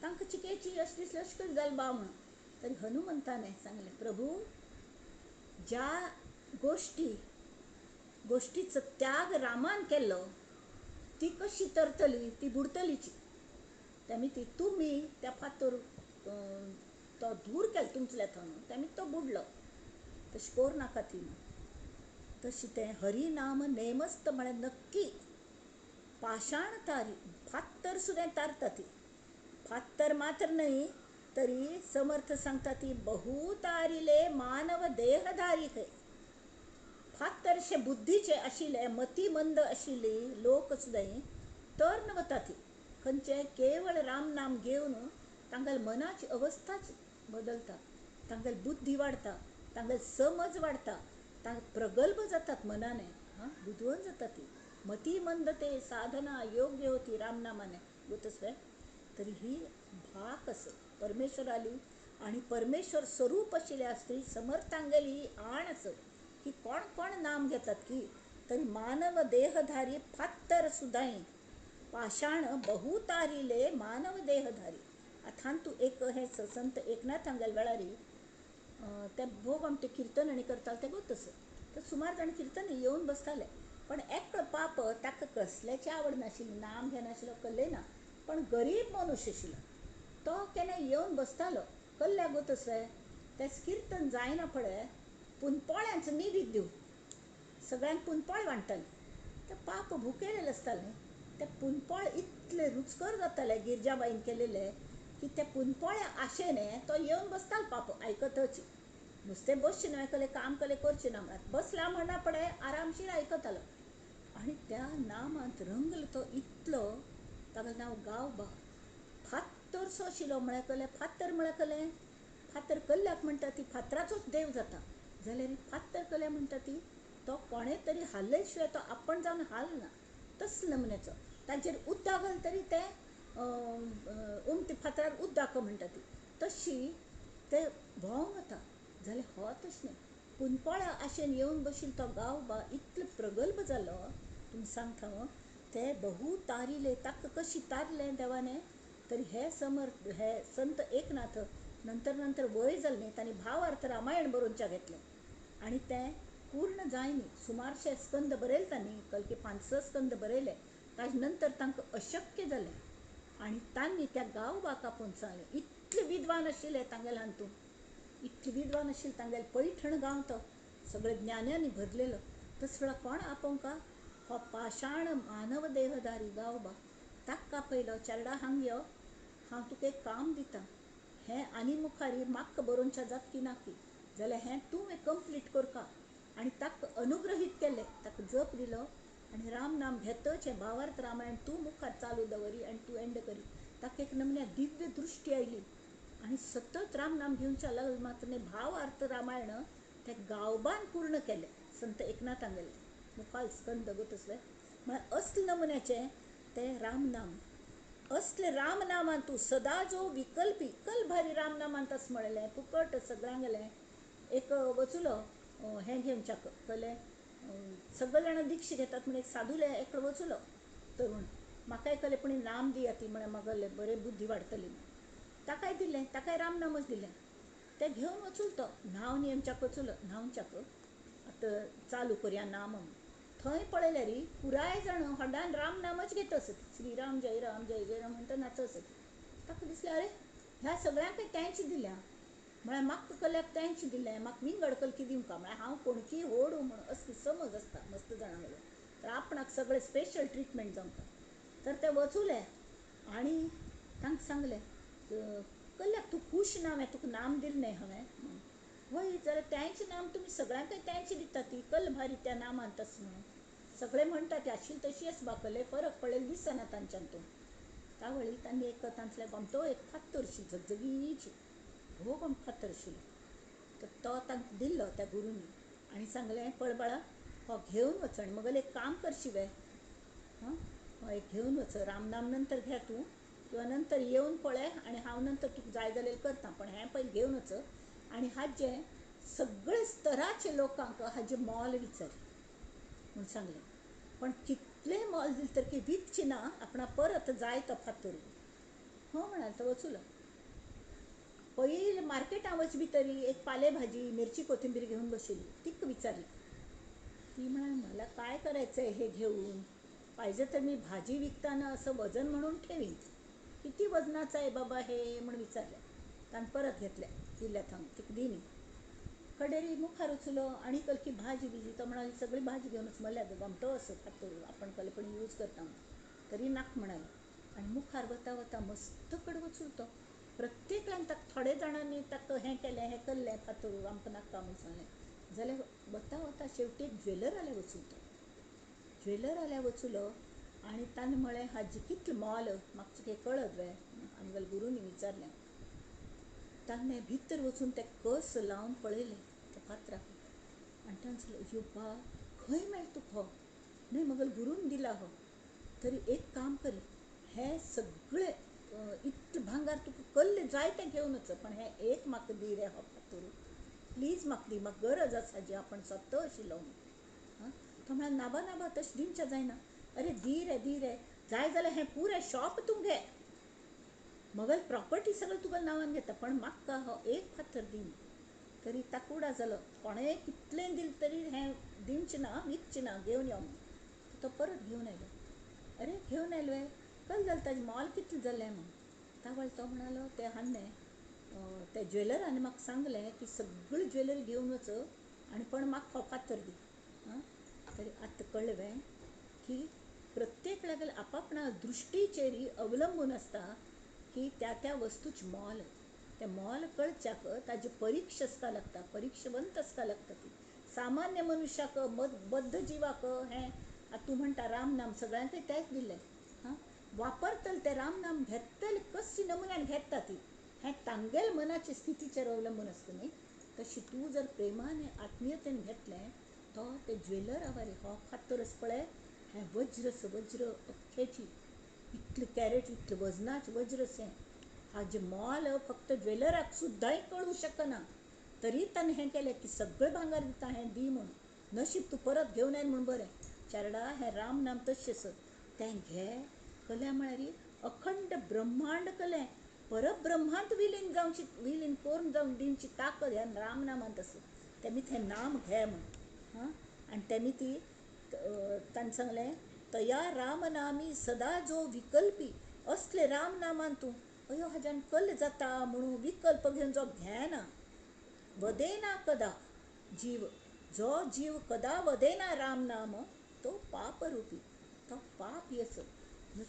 तांकां चिकेची अशें दिसलें अशें कशें जालें बा म्हण तरी हनुमंतान सांगलें प्रभू ज्या गोष्टीचो त्याग रामान केल्लो ती कशी तरतली ती बुडतलीची त्यामी ती तुमी त्या फातर तो दूर केलो तुमचल्या थंय त्यामी तो बुडलो तशें कोर नाका ती तशी तें हरिनाम नेमस्त म्हळ्यार नक्की पाशाण तारी फातर सुद्दां तारता ती फातर मात्र न्हय तरी समर्थ सांगता ती बहु तारिले मानव देहधारी खंय फातरशे बुद्धीचे आशिल्ले मतिमंद आशिल्ली लोक सुद्दां तर्ण वता ती खंयचे केवळ राम नाम घेवन तांगेल मनाची अवस्थाच बदलता तांगेल बुद्धी वाडता तांगेल समज वाडता प्रगल्भ जातात मनाने हां बुदवण जाता ती मतिमंद ते साधना योग्य होती रामनामाने गोतस्वे तरी ही भाक असं परमेश्वराली आणि परमेश्वर स्वरूप आशिल्ल्या स्त्री समर्थांगेली आण असं की कोण कोण नाम घेतात की तरी मानव देहधारी फात्तर सुदाई पाषाण बहुतारिले मानव देहधारी. आतां तू एक हे संत एकनाथ हांगेल वेळारी ते भोग आमचे कीर्तन आनी करताले ते गोतस. तर सुमार जाण कीर्तन येवन बसताले, पण एकलो पाप ताका कसल्याची आवड नाशिल्ली, नाम घेनाशिल्लो, कल्ले ना, पण गरीब मनुश्य आशिल्लो. तो केन्ना येवन बसतालो, कल्ल्या गोतस रे ते कीर्तन जायना पळय, पुनपोळ्यांचो निवेद दिवं, सगळ्यांक पुनपोळे वांट्टाले. ते पाप भुकेलेले आसताले. ते पुनपोळे इतले रुचकर जाताले गिरजाबाईन केलेले की ते पुनपोळ्या आशेने तो येवन बसतालो पाप आयकतच. नुस्तें बसचें न्हय, कले काम कले करचें ना म्हणत बसला म्हणा पडे आरामशीर आयकतालो. आणि त्या नामांत रंगलो तो इतलो. तागेलें नांव गावबा. फात्तरसो आशिल्लो म्हळ्यार कले. फात्तर म्हळ्यार कले, फातर कल्ल्याक म्हणटा ती फातराचोच देव जाता, जाल्यार फात्तर कल्या म्हणटा ती तो कोणें तरी हाल्ले शिवाय तो आपण जावन हालना, तसले नमुन्याचो. ताचेर उदक घाल तरी ते उमते फातरार उदक म्हणटा ती तशी ते भोंवंक वता. जाल्यार हो तशें न्हय, पुनपोळ्या आशेन येवन बशिल्लो तो गावबा इतलो प्रगल्भ जालो. तुमकां सांगता हांव, ते बहु तारिले, ताका कशी तारलें देवाने. तरी हे समर्थ हे संत एकनाथ नंतर नंतर वय जालें न्ही, तांणी भावार्थ रामायण बरोवनच्या घेतलें आनी तें पूर्ण जायनी. सुमारशे स्कंद बरयले तांणी, कलकी 5-6 स्कंद बरयले. ताजे नंतर तांकां अशक्य जालें आनी तांणी त्या गावबाक आपोवन सांगलें. इतले विद्वान आशिल्ले तांगेले हातून, इतले विद्वान आशिल्ले तांगेले पैठण गांव तो सगळे ज्ञानांनी भरलेलो. तसलो कोण आपोवंका, हो पाशाण मानव देहधारी गावबा. ताका आपयलो, चेडा हांग यो, हांव तुका एक काम दिता. हें आनी मुखारी म्हाका बरोवनच्या जातकी नाकी, जाल्यार हें तूं कंप्लीट करका. आनी ताका अनुग्रहीत केलें, ताका जप दिलो आनी राम नाम घेतच हें भावार्थ रामायण तूं मुखार चालू दवरी आनी तूं एंड करी. ताका एक नमुन्या दिव्य दृश्टी आयली आनी सतत राम नाम घेवनच्या लागलो. मात्र भावार्थ रामायण ते गावबान पूर्ण केलें संत एकनाथान गेले मुखाल स्कंद गोतसले. म्हळ्यार असले नमुन्याचे ते रामनाम. असले रामनामान तूं सदा जो विकल्पी कल भारी रामनामांत आस म्हणलें फुकट सगळ्यांक गेलें. एक वचुलो हें घेवनच्याक कले सगळे जाणां दिक्षा घेतात म्हणून एक साधूले एकलो वचुलो तरूण. म्हाकाय कले पूण नाम दिया ती म्हळ्यार म्हागेले बरें बुद्धी वाडटली. ताकाय दिलें, ताकाय रामनामच दिलें. ते घेवन वचूल तो न्हांव नेमच्याक वचुलो. न्हांवच्याक आतां चालू करया नाम म्हणून थंय पळयल्यार पुराय जाण हड्डान रामनामच घेत आसत. श्रीराम जय राम जय जय राम म्हणटा नाच आसत. ताका दिसलें अरे ह्या सगळ्यांक तेंच दिल्या, म्हळ्यार म्हाका कल्याक तेंच दिलें, म्हाका विंगड कलकी दिवंका, म्हळ्यार हांव कोणकी ओडू म्हणून असली समज आसता मस्त जाणांगेलो. तर आपणाक सगळे स्पेशल ट्रिटमेंट जावंका. तर ते वचुले आनी तांकां सांगलें कल्याक तूं खूश ना, हांवें तुका नाम दिलें न्ही हांवें. वय जाल्यार तेंच नाम तुमी सगळ्यांक तेंच दिता ती कल भारी त्या नामांत आस म्हणून सगळे म्हणटा ती आशिल्ली तशी आस बाकले, फरक पडलेलो दिसना तांच्यान तूं. तावळी तांणी एक तांतले गमतो एक फात्तर आशिल्लो झगझगीची भोग फात्तर आशिल्लो. तर तो तांकां दिल्लो त्या गुरूनी आनी सांगलें पळय बाळा हो घेवन वच आनी मगेलें एक काम कर शिवे, हां हो एक घेवन वच, रामनाम नंतर घे तूं किंवा नंतर येवन पळय आनी हांव नंतर तुका जाय जाल्यार करता, पण हें पयलीं घेवन वच आनी हाजें सगळे स्तराचे लोकांक हाजें मोल विचार म्हूण सांगलें. पण कितलें मोल दिलें तर की विकची ना, आपणा परत जाय तो फातर. हो म्हणाल तो वचुलो. पयलीं मार्केटां वच भितरी एक पाले भाजी मिरची कोथिंबीर घेवन बशिल्ली. तिका विचारलें. ती म्हणाली मला काय करायचं आहे हे घेऊन, पाहिजे तर मी भाजी विकताना असं वजन म्हणून ठेवीन. किती वजनाचं आहे बाबा हे म्हणून विचारलं. ताण परत घेतल्या दिल्या थांब तिका दिनी. कडेरी मुखार वचुलो आनी कलकी भाजी बिजी तो म्हणाली सगळी भाजी घेवनच म्हणल्यार गमतो असो फातर आपण कले पण यूज करता तरी नाक म्हणालो. आनी मुखार वता वता मस्त कडेन वचून तो प्रत्येकान ताका थोडे जाणांनी ताका हें केलें हें केल्लें फातर आमकां नाका म्हणून सांगलें. जाल्यार वता वता शेवटी एक ज्वेलर आल्या वचून तो ज्वेलर आल्या वचुलो आनी ताणें म्हळें हाजी कितलें मोल म्हाका तुका कळत रे आमगेल्या गुरूनी विचारलें. ताणें भितर वचून ते कस लावन पळयलें त्या फातराक आनी ताणें सांगलें यो बा खंय मेळटा तुका हो, न्हय म्हगेल्या गुरून दिला हो. तरी एक काम करी हें सगळें इतलें भांगार तुका कल्लें जाय तें घेवन वच, पण हें एक म्हाका दी रे हो फातर प्लीज म्हाका दी, म्हाका गरज आसा हाजी आपण सत्तो आशिल्लो. तो म्हळ्यार नाबा नाबा तशें दिवचें जायना. अरे दी रे जाय जाल्यार हें पुरें शॉप तूं घे, मगल प्रॉपर्टी सगळं तुगेल्या नांवान घेता, पण म्हाका हो एक फातर दी. तरी ताका उडा जालो, कोणेंय कितलें दिलें तरी हें दिवचें ना, विकचें ना, घेवन यो म्हूण. तो परत घेवन आयलो. अरे घेवन आयलो, कळ्ळें जालें ताजें मोल कितलें जालें म्हूण. तावळ तो म्हणालो ते हाडलें, त्या ज्वेलरान म्हाका सांगलें की सगळी ज्वेलरी घेवन वच आनी पण म्हाका हो फातर दी. तरी आतां कळ्ळें की प्रत्येक लागीं आपापणा दृश्टीचेर अवलंबून आसता की त्या वस्तूचें मोल. तें मोल कळच्याक ताजी परीक्षा आसता लागता, परीक्षावंत आसता लागता. ती सामान्य मनशाक, बद्ध जिवाक हें आतां तूं म्हणटा राम नाम सगळ्यांकय तेंच दिलें. वापरतले ते राम नाम घेतले कशें नमुन्यान घेता ती हें तांगेल मनाचे स्थितीचेर अवलंबून आसता न्ही. तशी तूं जर प्रेमाने आत्मीयतेन घेतलें तो ते ज्वेलर आवारी हो फातर आसा पळय, हें वज्र अख्खेची इतले कॅरेट, इतले वजनाचें वज्र हें, हाजें मोल फक्त ज्वेलराक सुद्दांय कळूं शकना. तरी ताणें हें केलें की सगळें भांगर दिता हें दी म्हूण. नशीब तूं परत घेवन आयन म्हूण बरें. चारडा हें राम नाम तशेंच तें घे. कल्या म्हळ्यार अखंड ब्रह्मांड कलें परब्रह्मांत विलीन करून जावन दिवची ताकद ह्या राम नामांत आसा. तेमी हें नाम घे म्हूण. आनी तेमी ती ताणें सांगलें, तया राम नामी सदा जो विकल्पी, असले राम नामान तूं अयो हाज्यान कल्ल जाता म्हणून विकल्प घेवन जो घेना, वदेना कदा जीव, जो जीव कदा वदेना राम नाम तो पाप रूपी. तो पाप येस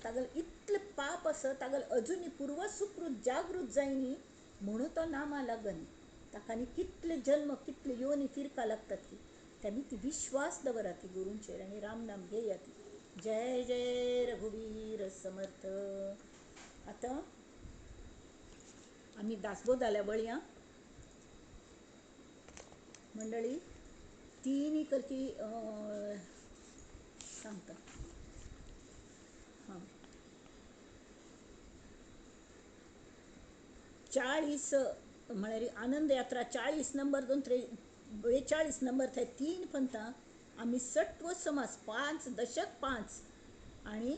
तागेल इतले पाप आसा, तागेल अजुनी पूर्व सुकृत जागृत जायनी म्हणून तो नामा लागनी. ताका न्ही कितले जन्म, कितले योनी फिरका लागतात ती. तेमी ती विश्वास दवरात गुरूंचेर आनी राम नाम घेयात. जय जय रघुवीर समर्थ. आतां आमी दासबोदाल्या वळया मंडळी. तिनी करकी सांगता. हां 40 म्हळ्यार आनंद यात्रा 40 नंबर 42 नंबर थंय 3 पंथां आमी सत्व समास 5 दशक 5 आनी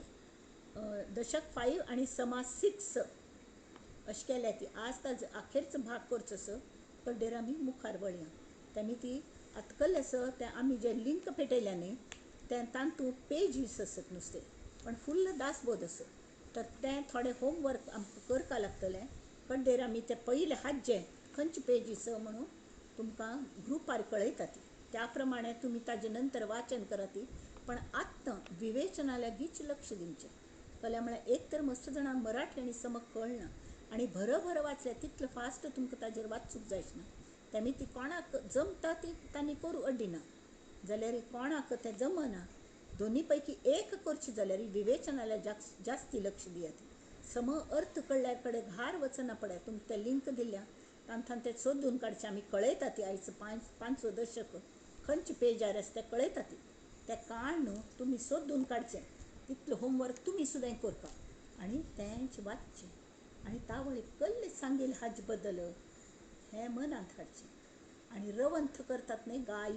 दशक 5 आनी समास 6 अशें केल्या. ती आज ताजो आखेरचो भाग करचो आसा. कड्डेर आमी मुखार वळया. तेमी ती आतां कल्लें आसा तें आमी जें लिंक पेटयल्या न्ही तें तातूंत पेजीस आसत नुस्तें, पण फुल्ल दासबोध आसा. तर तें थोडें होमवर्क आमकां करपा लागतलें. कड्डेर आमी तें पयलें हाजें खंयचे पेजीस म्हणून तुमकां ग्रुपार कळयता ती, त्या प्रमाणे तुमी ताजे नंतर वाचन करात. पण आत्तां विवेचनालयागीच लक्ष दिवचें. कल्या म्हळ्यार एक तर मस्त जाणांक मराठी आनी समक कळना आनी भर वाचल्या तितलें फास्ट तुमकां ताजेर वाचूंक जायना. तेमी ती कोणाक जमता ती तांणी करूं अड्डिना, जाल्यार कोणाक तें जमना. दोनी पैकी एक करची जाल्यार विवेचनालय जास्ती लक्ष दियात. सम अर्थ कळ्ळ्यार कडेन घार वचना पडे. तुमकां तें लिंक दिल्या तांथान तें सोदून काडचें. आमी कळयता ती आयज 5 दशक खंयचे पेजार आसा तें कळयता ती. तें काण न्हू तुमी सोदून काडचें. तितलो होमवर्क तुमी सुद्दां करपा आनी तेंच वाचचें. आनी तावळी कल्ले सांगील हाजे बद्दल हें मनांत हाडचें. आनी रवंथ करतात न्ही गाय,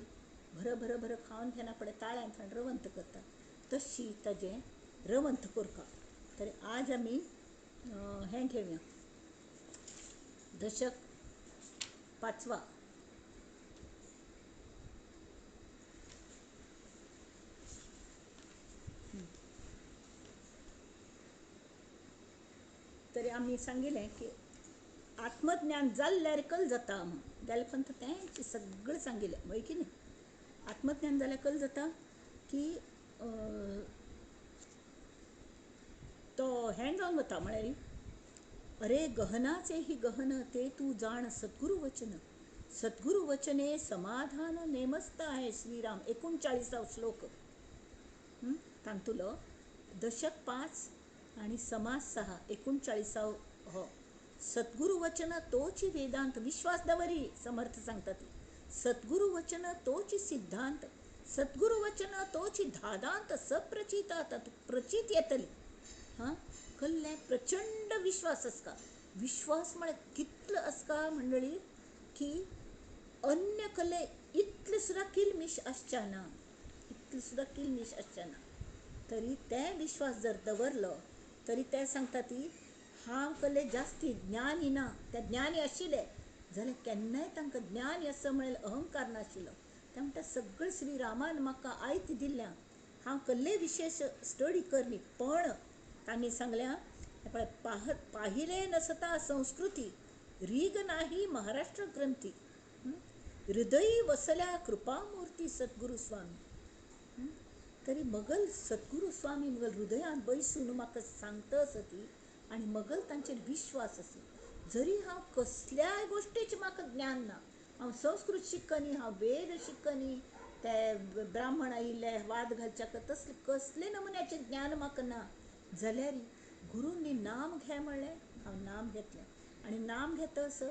भर खावन घेना पडे ताळ्यांत रवंथ करतात, तशी ताजें रवंथ करपा. तरी आज आमी हें घेवया दशक 5. तरी आमी सांगिल्लें की आत्मज्ञान जाल्ल्यार कल जाता म्हूण. गॅलपंथ तेंच सगळें सांगिल्लें वय की न्ही. आत्मज्ञान जाल्यार कल जाता की तो हें जावन वता म्हळ्यार अरे गहनाचे ही गहन ते तू जाण सद्गुरु वचन. सद्गुरु वचने समाधान नेमस्त आहे. श्रीराम 39 श्लोक तांतुलो दशक 5 आनी समास 6 39 हो. सद्गुरु वचन तोची वेदांत विश्वास दवरी समर्थ सांगता ती. सद्गुरु वचन तोची सिद्धांत, सद्गुरु वचन तोची धादांत सप्रचिता प्रचित येतली. कल्ले प्रचंड विश्वास आसका. विश्वास म्हळ्यार कितलो आसका मंडळी की अन्य कले इतले सुद्दां किलमिश आसच्या ना. तितलें सुद्दां किल्निश आसचें ना. तरी तें विश्वास जर दवरलो तरी ते सांगता ती हांव कसले जास्ती ज्ञानी ना. ते ज्ञानी आशिल्ले जाल्यार केन्नाय तांकां ज्ञानी असो म्हणल्यार अहंकार नाशिल्लो. ते म्हणटा सगळें श्री रामान म्हाका आयत दिल्ल्या, हांव कसले विशेश स्टडी करनी. पण तांणी सांगल्या पाहिले नसता संस्कृती, रीग नाही महाराष्ट्र ग्रंथी, हृदयी वसल्या कृपामूर्ती सद्गुरू स्वामी. तरी मगल सद्गुरू स्वामी मगल हृदयात बैसून म्हाका सांगता ती आणि मगल तांचेर विश्वास आसा. जरी हांव कसल्याय गोश्टीचें म्हाका ज्ञान ना, हांव संस्कृत शिकनी, हांव वेद शिकनी, ते ब्राह्मण आयिल्ले वाद घालच्या तसले कसले नमुन्याचें ज्ञान म्हाका ना, जाल्यार गुरूंनी नाम घे म्हणलें, हांव नाम घेतलें. आनी नाम घेतस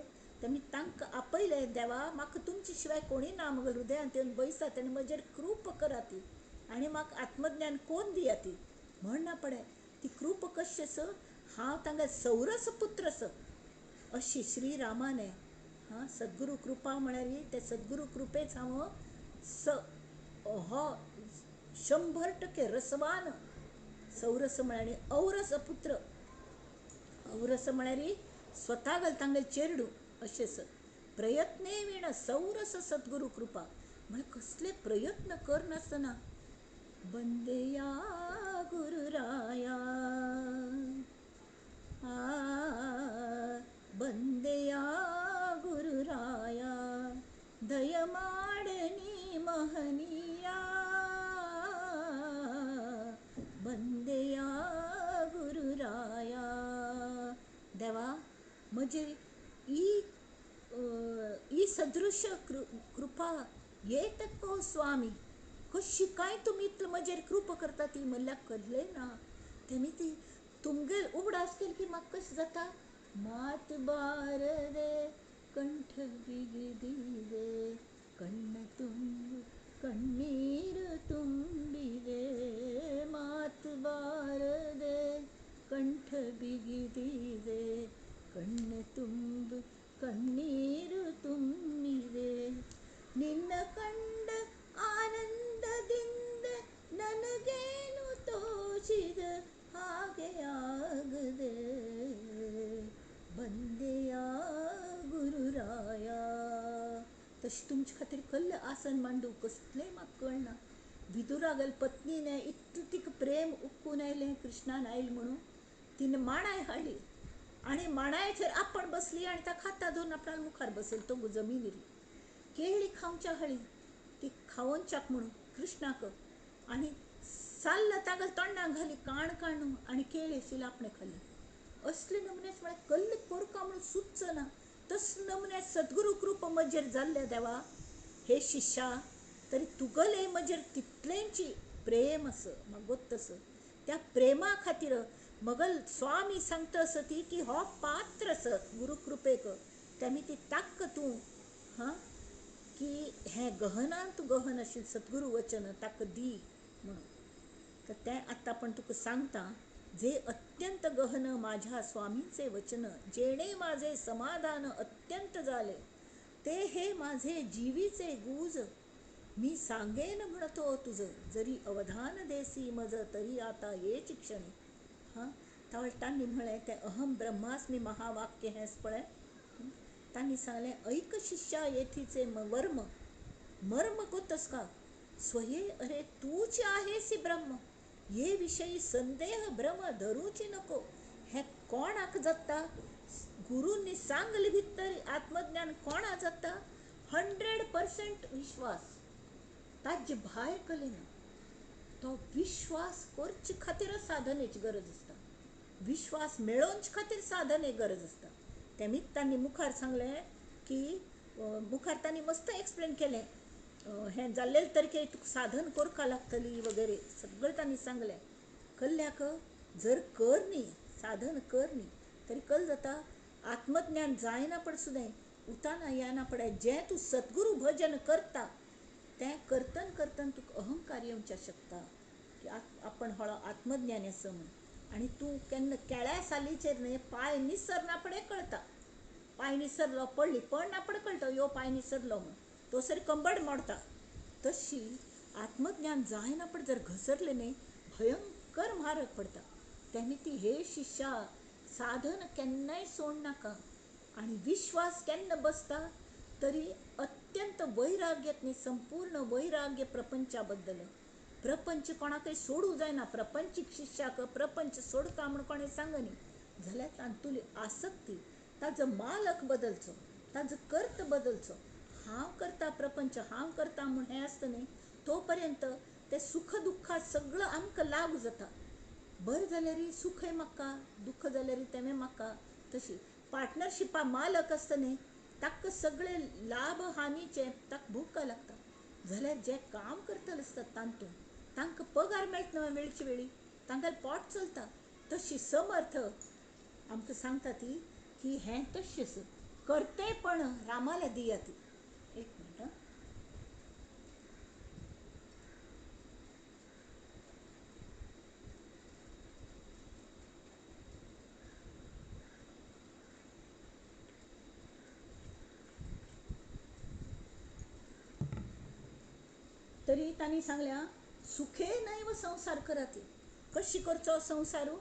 तेमी तांकां आपयलें, देवा म्हाका तुमचे शिवाय कोणी ना, मगल हृदयांत येवन बैसात आनी म्हजेर कृप करात आनी म्हाका आत्मज्ञान कोण दियात. म्हणना पडे ती कृप कशी आस, हांव तांगे सौरस पुत्र आस अशी श्री रामाने सद्गुरू कृपा म्हळ्यार ते सद्गुरू कृपेच हांव हो 100% रसवान सौरस म्हळ्यार औरस पुत्र. औरस म्हळ्यार स्वता घाल तांगे चेडू अशेंच. प्रयत्ने विण सौरस सद्गुरू कृपा म्हळ्यार कसले प्रयत्न करनासतना बंदेया गुरुराया, बंदेया गुरुराया, दयमाडनी महनिया, बंदेया गुरुराया. देवा म्हजे ई सदृश कृपा येत को स्वामी, कशी काय तुमी इतलें म्हजेर कृपा करता ती म्हणल्यार कसलें ना. तेमी ती तुमगे उगडास केली की म्हाका कशें जाता, मात बार दे कंठ बिगदी दे, कण्ण तुंब कण्णीर तुंबी दे, मात बार दे कंठ बिगदी दे, कण्ण तुंब कण्णीर ತುಂಬಿ दे. ನಿನ್ನ ಕಂಡ ಆನಂದದಿಂದ ನನಗೇನು ತೋಚಿದ ಹಾಗೆ ಆಗದೆ, बंदेया गुरुराया. तशी तुमचे खातीर कसलें आसन मांडू कसलें म्हाका कळना. विदुरागल पत्नीने इतलें तिका प्रेम उक्कून आयलें, कृष्णान आयलें म्हणून तिने मांडाय हाडली आनी मांडायचेर आपण बसली आनी ताका हाता धरून आपल्या मुखार बसयली तो जमिनीर. केळी खावच्या हाडली ती खावनच्याक म्हणून कृष्णाक, आनी साल्ल तागल तोंडाक घाली काण काण आनी केळी आशिल्ली आपणे खाली. असले नमुन्याच म्हळ्यार कसले करता म्हणून सुचना. तसले नमुन्यात सद्गुरू कृपा म्हजेर जाल्ले देवा. हे शिष्या तरी तुगले म्हजेर तितलेंची प्रेम आस म्हाका गोत्त आस. त्या प्रेमा खातीर मगल स्वामी सांगता आस ती की हो पात्र आस गुरू कृपेक. तेमी ती ताक्क तूं की हें गहनांत गहन आशिल्लें सद्गुरू वचन ताका दी म्हणून. तर तें आतां पण तुका सांगता. जे अत्यंत गहन माझ्या स्वामींचे वचन, जेणे माझे समाधान अत्यंत झाले, ते हे माझे जीवीचे गुज, मी सांगेन म्हणतो तुझ, जरी अवधान देसी मज तरी आता येची क्षणी. तांणी म्हळें तें अहम ब्रह्मास्मी महावाक्य हेंच पळय. तांणी सांगलें ऐक शिष्या येथीचे वर्म, मर्म गोतस का, स्वये अरे तूच आहेसी ब्रह्म, ये विषयी संदेह भ्रम धरूची नको. हे कोणाक जाता, गुरूंनी सांगले भितर आत्मज्ञान कोणा जाता, 100% विश्वास. ताजे भायर कलेना. तो विश्वास करचे खातीरच साधनेची गरज आसता. विश्वास मेळोवचे खातीर साधने गरज आसता. तेमीच तांणी मुखार सांगलें की मुखार तांणी मस्त एक्सप्लेन केलें. हें जाल्लें तरीके तुका साधन करका लागतली वगैरे सगळें तांणी सांगलें. कल्ल्याक जर कर न्ही, साधन कर न्ही तरी कल जाता आत्मज्ञान जायना पड सुद्दां उताना येना पडे. जें तूं सद्गुरू भजन करता तें करतन करतन तुका अहंकार येवच्या शकता की आपण हळो आत्मज्ञानी आसा म्हणून. आनी तूं केन्ना केळ्या सालीचेर न्ही पांय निसरना पडे कळटा. पांय निसरलो पडली पडना पडे कळटा यो पांय निसरलो म्हणून, तो सरी कंबड मोडता. तशी आत्मज्ञान जायना पण जर घसरले न्ही भयंकर म्हारग पडटा. त्यानिती हे शिष्या साधन केन्नाय सोड नाका आणि विश्वास केन्ना बसता तरी अत्यंत वैराग्यात न्ही संपूर्ण वैराग्य प्रपंचा बद्दल. प्रपंच कोणाकय सोडू जायना. प्रपंचीक शिष्याक प्रपंच सोडता म्हूण कोणें सांगनी जाल्यार तातुंतली आसक्ती ताजो मालक बदलचो, ताजो कर्त बदलचो. हांव करता प्रपंच हांव करता म्हूण हें आसता न्ही तो पर्यंत ते सुख दुख्खां सगळं आमकां लागू जाता. बरें जाल्यार सुखय म्हाका, दुख्ख जाल्यार तें म्हाका. तशी पार्टनरशिपा मालक आसता न्ही ताका सगळे लाभ हानीचे ताका भुक्क लागता. जाल्यार जे काम करतले आसतात तांकां पगार मेळटा न्हय वेळचे वेळी, तांगेलें पोट चलता. तशी समर्थ आमकां सांगता ती की हें तशेंच कर्तेपण रामाला दियात. एक मिनट हां. तरी तांणी सांगल्या सुखे नैव संसार कराती. कशी करचो संसारू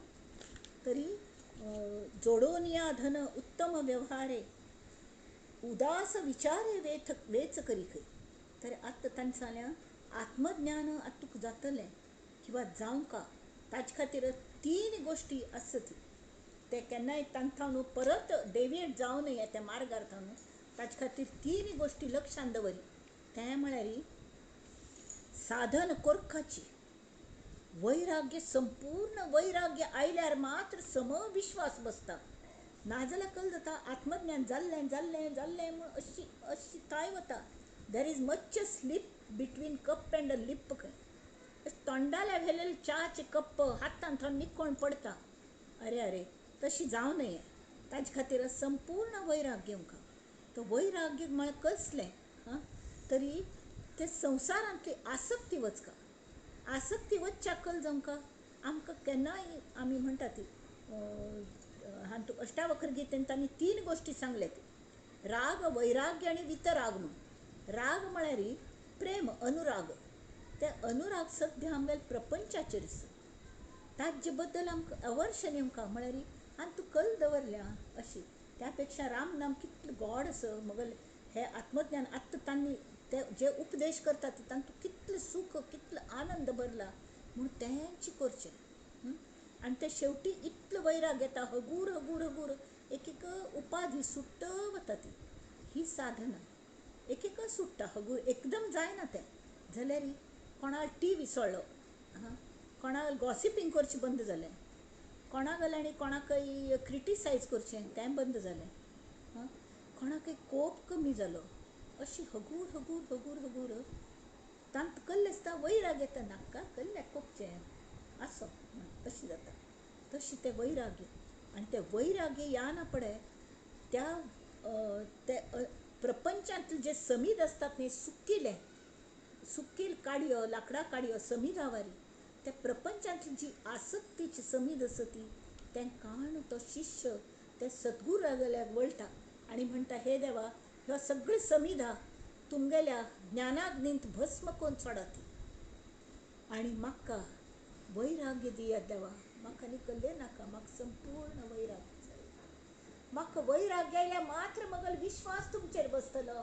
तरी जोडोन या धन उत्तम व्यवहारे उदास विचारे वेच करी खंय. तर आतां तांणी सांगल्या आत्मज्ञान आतां तुका जातलें किंवा जावंका ताजे खातीर 3 गोश्टी आसत. ते केन्नाय तांकां परत डेविएट जावं नये त्या मार्गार ताजे खातीर 3 गोश्टी लक्षांत दवरी. तें म्हळ्यार साधन कोरखाची वैराग्य, संपूर्ण वैराग्य आयल्यार मात्र समविश्वास बसता. नाजाल्यार कल जाता आत्मज्ञान जाल्लें जाल्लें जाल्लें म्हूण अशी काय वता. There is much sleep between cup end lip. खंय तोंडाल्या व्हेलेले च्याचे कप्प हातान थोडे निकोण पडटा. अरे अरे तशी जावं नये. ताजे खातीर संपूर्ण वैराग्य आमकां. तो वैराग्य म्हळ्यार कसलें हां तरी ते संवसारांतली आसक्ती वचका. आसक्ती वचच्या कल जावंका आमकां केन्नाय आमी म्हणटा ती हातूं अष्टावक्र गीतेन तांणी 3 गोश्टी सांगल्यात. राग, वैराग्य आनी वितराग म्हणून. राग म्हळ्यार प्रेम, अनुराग. ते अनुराग सद्या आमगेल्या प्रपंचाचेर आसा. ताजे बद्दल आमकां अवर्शन येवंका म्हळ्यार हातूं कल दवरल्या अशी. त्या पेक्षा राम नाम कितलें गोड आसा. मगल हे आत्मज्ञान आत्तां तांणी ते जे उपदेश करता तातूंत कितलें सूख कितलो आनंद भरला म्हूण तेंची करचें. आनी ते शेवटी इतलो वैराग येता हगूर हगूर हगूर एक एक उपाधी सुट्ट वता. ती ही साधना एक एक सुट्टा हगूर एकदम जायना. तें जाल्यार कोणाक टीव्ही सोडलो हां, कोणाक गॉसिपींग करचें बंद जालें, कोणाक आनी कोणाकय क्रिटिसायज करचें तें बंद जालें हां, कोणाकय कोप कमी जालो. अशी हगूर हगूर हगूर हगूर तांत कल्ले आसता वैराग येता. नाका कल्ल्या कोपचें आसो अशी जाता. तशी ते वैराग्य आनी ते वैराग्य याना पडे त्या ते प्रपंचांतले जे समीद असतात न्ही सुकील काडयो लाकडां काडयो समिधावारी त्या प्रपंचांतली जी आसक्तीची समीद आसा ती तें काण तो शिष्य ते सद्गुराक वळटा आनी म्हणटा हे देवा ह्यो सगळी समिधा तुमगेल्या ज्ञानाग्नींत भस्म करून सोडात आनी म्हाका वैराग्य दियात देवा. म्हाका आनी कसलें नाका, म्हाका संपूर्ण वैराग्य जाय. म्हाका वैराग्य आयल्या मात्र मगल विश्वास तुमचेर बसतलो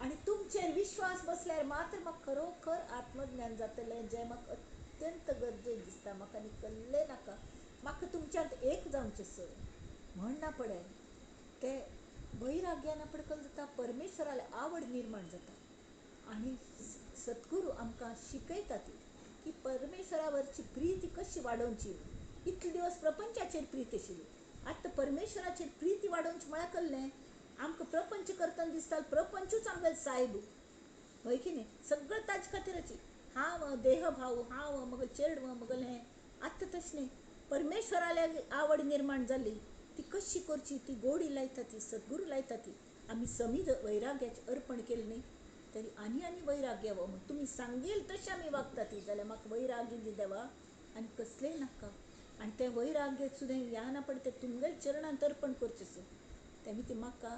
आनी तुमचेर विश्वास बसल्यार मात्र म्हाका खरोखर आत्मज्ञान जातलें जें म्हाका अत्यंत गरजेचें दिसता. म्हाका आनी कसलें नाका. म्हाका तुमच्यांत एक जावचें सर म्हणना पडे ते वैराग्यान आपण कल जाता परमेश्वराला आवड निर्माण जाता. आनी सद्गुरू आमकां शिकयता ती की परमेश्वरावरची प्रीती कशी वाडोवची. इतले दिवस प्रपंचाचेर प्रीती आशिल्ली, आतां परमेश्वराचेर प्रीती वाडोवची म्हळ्यार कसलें आमकां प्रपंच करतना दिसता प्रपंचूच आमगेलो साहेब हय की न्ही. सगळं ताजे खातीरच हांव देह भाव हांव मगल चेडवं मगल हें. आतां तशें न्ही. परमेश्वराला आवड निर्माण जाली ती कशी करची ती गोडी लायता ती सद्गुरू लायता ती. आमी समीद वैराग्याचें अर्पण केलें न्ही तरी आनी वैराग्य हो म्हूण तुमी सांगेल तशें आमी वागता ती जाल्यार म्हाका वैराग्य दी देवा आनी कसलेंय नाका. आनी तें वैराग्य सुद्दां याना पडे तें तुमगेल्या चरणांत अर्पण करचें सर. तेमी ती म्हाका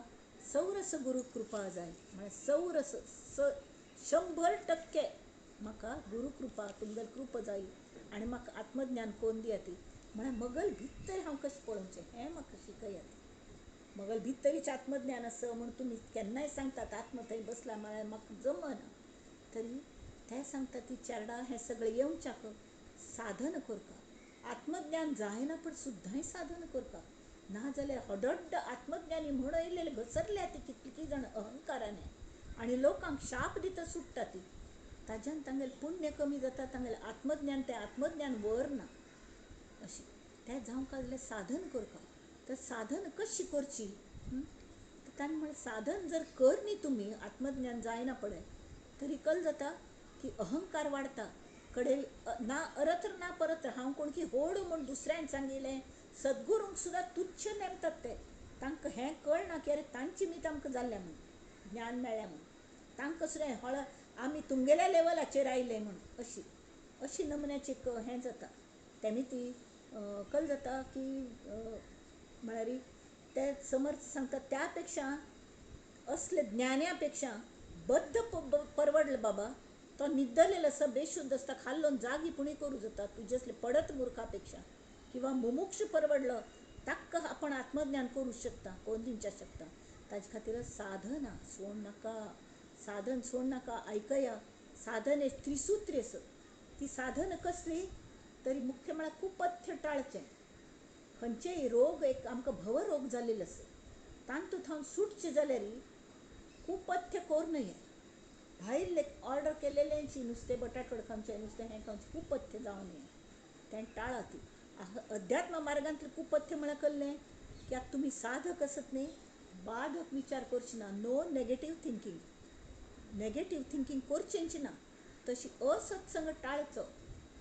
सौरस गुरू कृपा जाय म्हळ्यार सौरस 100% म्हाका गुरुकृपा तुमगेल कृपा जायी आनी म्हाका आत्मज्ञान कोण दियाती म्हळ्यार मगल भितर हांव कशें पळोवचें हें म्हाका शिकयात. मगल भितरीच आत्मज्ञान आसा म्हूण तुमी केन्नाय सांगतात आत्म थंय बसला म्हळ्यार म्हाका जमना. तरी ते सांगता ती चेडा हें सगळें येवच्याक साधन करपाक आत्मज्ञान जायना पण सुद्दांय साधन करपाक नाजाल्यार हडड्ड आत्मज्ञानी म्हूण येयलेले घसरल्या ती कितलीं जाण अहंकाराने आनी लोकांक शाप दिता सुट्टा ती ताज्यान तांगेलें पुण्य कमी जाता तांगेलें आत्मज्ञान तें आत्मज्ञान व्हरना अशें तें जावंक जाल्यार साधन करपाक. तर साधन कशी करची ताणें म्हळें साधन जर कर न्ही तुमी आत्मज्ञान जायना पळय तरी कल जाता की अहंकार वाडटा कडेन ना अरत्र ना परत्र हांव कोणकी होड म्हूण दुसऱ्यान सांगिल्लें सद्गुरूंक सुद्दां तुच्छ नेमतात ते तांकां हें कळना की अरे तांची मीत आमकां जाल्ल्या म्हूण ज्ञान मेळ्ळें म्हूण तांकां सुद्दां हळ आमी तुमगेल्या लेवलाचेर आयले म्हूण अशी नमुन्याचें हें जाता तेमी ती कल जाता की म्हळ्यार ते समर्थ सांगता त्या पेक्षा असले ज्ञान्या पेक्षा बद्ध परवडलं बाबा तो निद्दलेलो आसा बेशुद्ध आसता खाल्लोन जागीपुणी करूं जाता तुजे असले पडत मुर्खा पेक्षा किंवा मुमुक्ष परवडलो ताका आपण आत्मज्ञान करूं शकता कोण दिवच्या शकता. ताजे खातीर साधना सोड नाका साधन सोड नाका आयकया साधन एक त्रिसूत्री आसा ती साधन कसली तरी मुख्य म्हळ्यार कुपथ्य टाळचें. खंयचेय रोग एक आमकां भवरोग जाल्लेलो आसा तांतूंत हांव सुटचें जाल्यार कुपथ्य करूं नये भायले ऑर्डर केलेलेंची नुस्तें बटाटवड खावचें नुस्तें हें खावचें कुपथ्य जावं नये तें टाळा ती अध्यात्म मार्गांतलें कुपथ्य म्हळ्यार कल्लें की आतां तुमी साधक आसत न्ही बाधक विचार करची ना नो नेगेटीव थिंकींग करचेंची ना तशी असत्संग टाळचो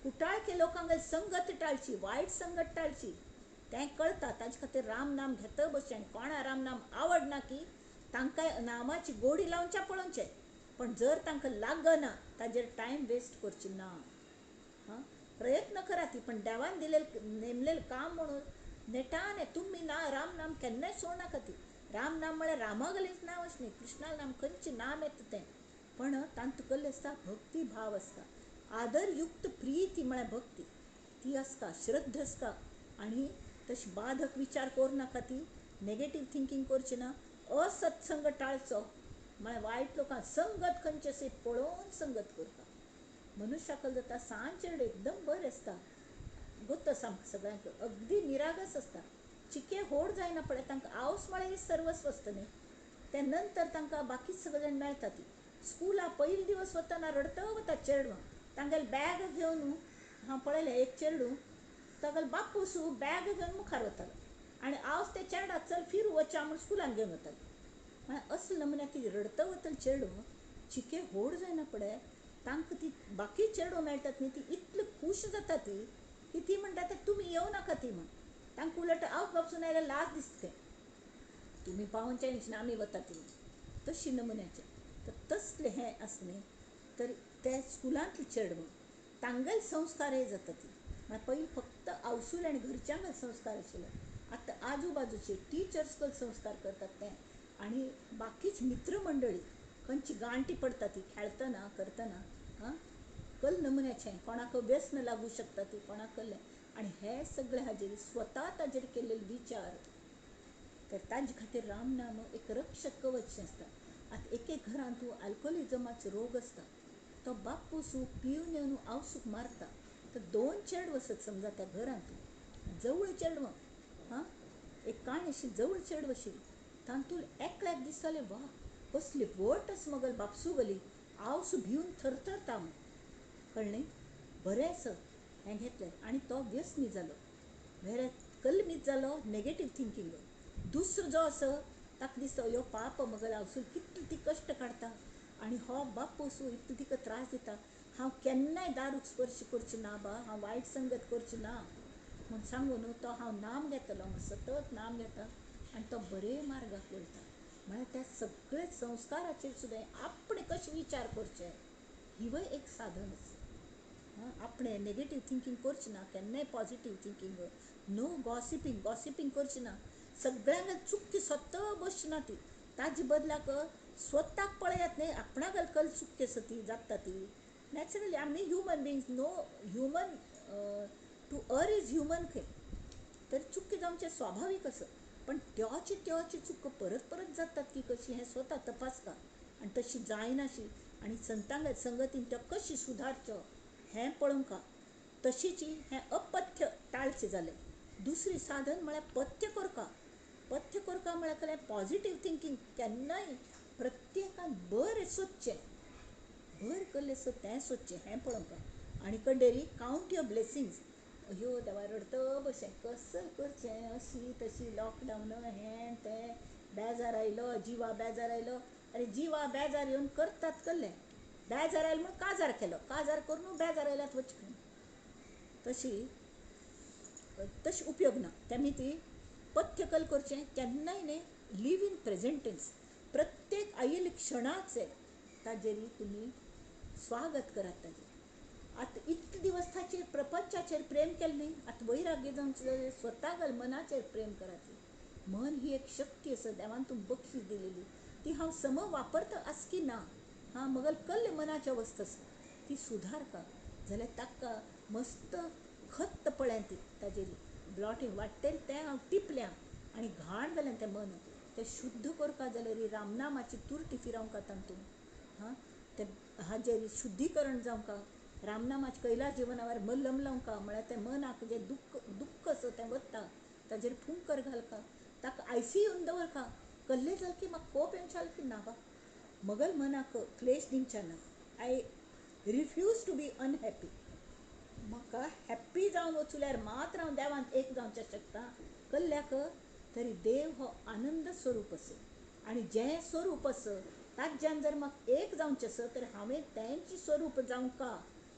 कुटाळके लोकांक संगत टाळची वायट संगत टाळची तें कळटा ताजे खातीर राम नाम घेता बशें कोणा राम नाम आवडना की तांकां नामाची गोडी लावच्या पळोवचें पण जर तांकां लागना ताजेर टायम वेस्ट करची ना. प्रयत्न करा ती पण देवान दिलेलें नेमलेलें काम म्हणून नेटान तुमी ना राम नाम केन्नाय सोडनाका ती राम नाम म्हळ्यार रामागलेंच नांव अशें न्ही कृष्णा नाम खंयचें नाम येता तें पण तांतूं कसलें आसता भक्ती भाव आसता आदरयुक्त प्रीती म्हळ्यार भक्ती ती आसता श्रद्धा आसता आनी तशी बाधक विचार करूं नाका ती नेगेटीव थिंकींग करची ना असत्संग टाळचो म्हळ्यार वायट लोकांक संगत खंयची आसा पळोवन संगत करपाक मनुश्याक जाता सांजेर एकदम बरें आसता गोत सामको सगळ्यांक अगदी निरागस आसता चिके होड जायना पळय तांकां आवस म्हळ्यार सर्वस्व आसता न्ही ते नंतर तांकां बाकीच सगळे जाण मेळटा ती स्कुला पयले दिवस वतना रडत वता चेडवां तांगेले बॅग घेवन हांव पळयलें एक चेडूं तागेलो बापूसू बॅग घेवन मुखार वतालो आनी आवस ते चेडा चल फिरू वचा म्हूण स्कुलान घेवन वतालो म्हळ्यार असले नमुन्याक ती रडत वतली चेडूं चिके होड जायना पळय तांकां ती बाकी चेडूं मेळटात न्ही ती इतली खूश जाता ती की ती म्हणटा ते तुमी येवं नाका ती म्हण तांकां उलट आवस बापूसून आयल्यार लाज दिसता तें तुमी पावोवचें न्ही आमी वता ती तशी नमुन्याचें तर तसलें हें आसा न्ही तर ते स्कुलांतली चेडवां तांगेले संस्कारय जाता ती म्हळ्यार पयलीं फक्त आवसूल आनी घरच्यांक संस्कार आशिल्ले आतां आजू बाजूचे टिचर्स कल संस्कार करतात तें आनी बाकीच मित्र मंडळी खंयची गांठी पडटा ती खेळतना करतना कल नमुन्याचें कोणाक व्यसन लागू शकता ती कोणाक कल्लें आनी हे सगळे हाजेर स्वता ताजेर केल्ले विचार तर ताजे खातीर राम नाम एक रक्षक कवच आसता. आतां एक एक घरांत तूं अल्कोहोलिजमाचो रोग आसता तो बापूसू पिवन येवन आवसूक मारता तर दोन चेडवां आसत समजा त्या घरांत जवळ चेडवां एक काणी आशिल्ली जवळ चेडवां आशिल्ली तांतूंत एकल्याक दिसतालें वा कसली वट आसा मगल बापसू गली आवसू भिवन थरथरता म्हूण कळ्ळें बरें आसा हें घेतलें आनी तो व्यसनी जालो वेरे कलमीत जालो नेगेटीव थिंकींग दुसरो जो आसा ताका दिसता ह्यो पाप मगल आवसूल कितली ती कश्ट काडटा आनी हो बापूसू इतलो तिका त्रास दिता हांव केन्नाय दारूक स्पर्श करचें ना बा हांव वायट संगत करचें ना म्हूण सांगून तो हांव नाम घेतलो म्हूण सतत नाम घेता आनी तो बरे मार्गाक वयता म्हळ्यार त्या सगळे संस्काराचेर सुद्दां आपणे कशें विचार करचे हिवय एक साधन आसा आपणे नेगेटीव थिंकींग करचें ना केन्नाय पॉजिटीव थिंकींग नो गॉसिपींग करचें ना सगळ्यांक चुक्की स्वता बसची ना ती ताजे बदलाक स्वताक पळयात न्ही आपणाक कल चुक्की आसा ती जाता ती नॅचरली आमी human beings no human to err is human खंय तर चुकी जावचें स्वाभावीक असं पण त्याची चूक परत परत जातात की कशी हें स्वता तपासता आनी तशी जायनाशी आनी संगतीन त्यो कशी सुदारच्यो हें पळोवंका तशीची हें अपथ्य टाळचें जालें. दुसरी साधन म्हळ्यार पथ्य करता म्हळ्यार पॉझिटीव थिंकींग केन्नाय प्रत्येकान बरें सोदचें भर केल्लें सो तें सोदचें हें पळोवपाक आनी कंडेरी कावंट युअर ब्लेसिंग्स अयो देवा रडतो भशेन कसं करचें अशी तशी लॉकडावन हें तें बेजार आयलो जिवा बेजार आयलो अरे जिवा बेजार येवन करतात केल्लें बेजार आयलो म्हूण काजार केलो काजार करून बेजार आयल्यात वचून तशी उपयोग ना तेमी ती पथ्यकल करचें केन्नाय न्ही लिव इन प्रेझेंट टेन्स प्रत्येक आयिल्ल्या क्षणाचे ताजेरी तुमी स्वागत करात ताजें आतां इतले दिवस ताचेर प्रपंचाचेर प्रेम केलें न्ही आतां वैराग्य जावंक स्वता मनाचेर प्रेम करात मन ही एक शक्ती आसा देवान तुमकां बक्षीस दिलेली ती हांव सम वापरता आसकी ना हां मगल कल्ले मनाच्या वस्त आसा ती सुधार का जाल्यार ताका मस्त खत्त पळ्ळें ती ताजेरी ब्लॉटींग वाडटेलें तें हांव टिपल्यां आनी घाण जालें तें मन तें शुद्ध करता जाल्यार रामनामाची तुरटी फिरवंका तातूंत हां तें हाजेर शुद्धीकरण जावंका रामनामाचे कैलास जिवनावर मल्लम लावंका म्हळ्यार तें मनाक जें दुख्ख आसा तें वता ताजेर फुंकर घालका ताका आयसीयून दवरका कसलें जालें की म्हाका कोप येवंक की ना बा मगल मनाक क्लेश दिवचे ना I refuse to be unhappy म्हाका हॅप्पी जावन वचुल्यार मात्र हांव देवान एक जावचें शकता कल्ल्याक तरी देव हो आनंद स्वरूप आसा आनी जें स्वरूप आसा ताच्यान जर म्हाका एक जावचें आसा तर हांवें तेंची स्वरूप जावंका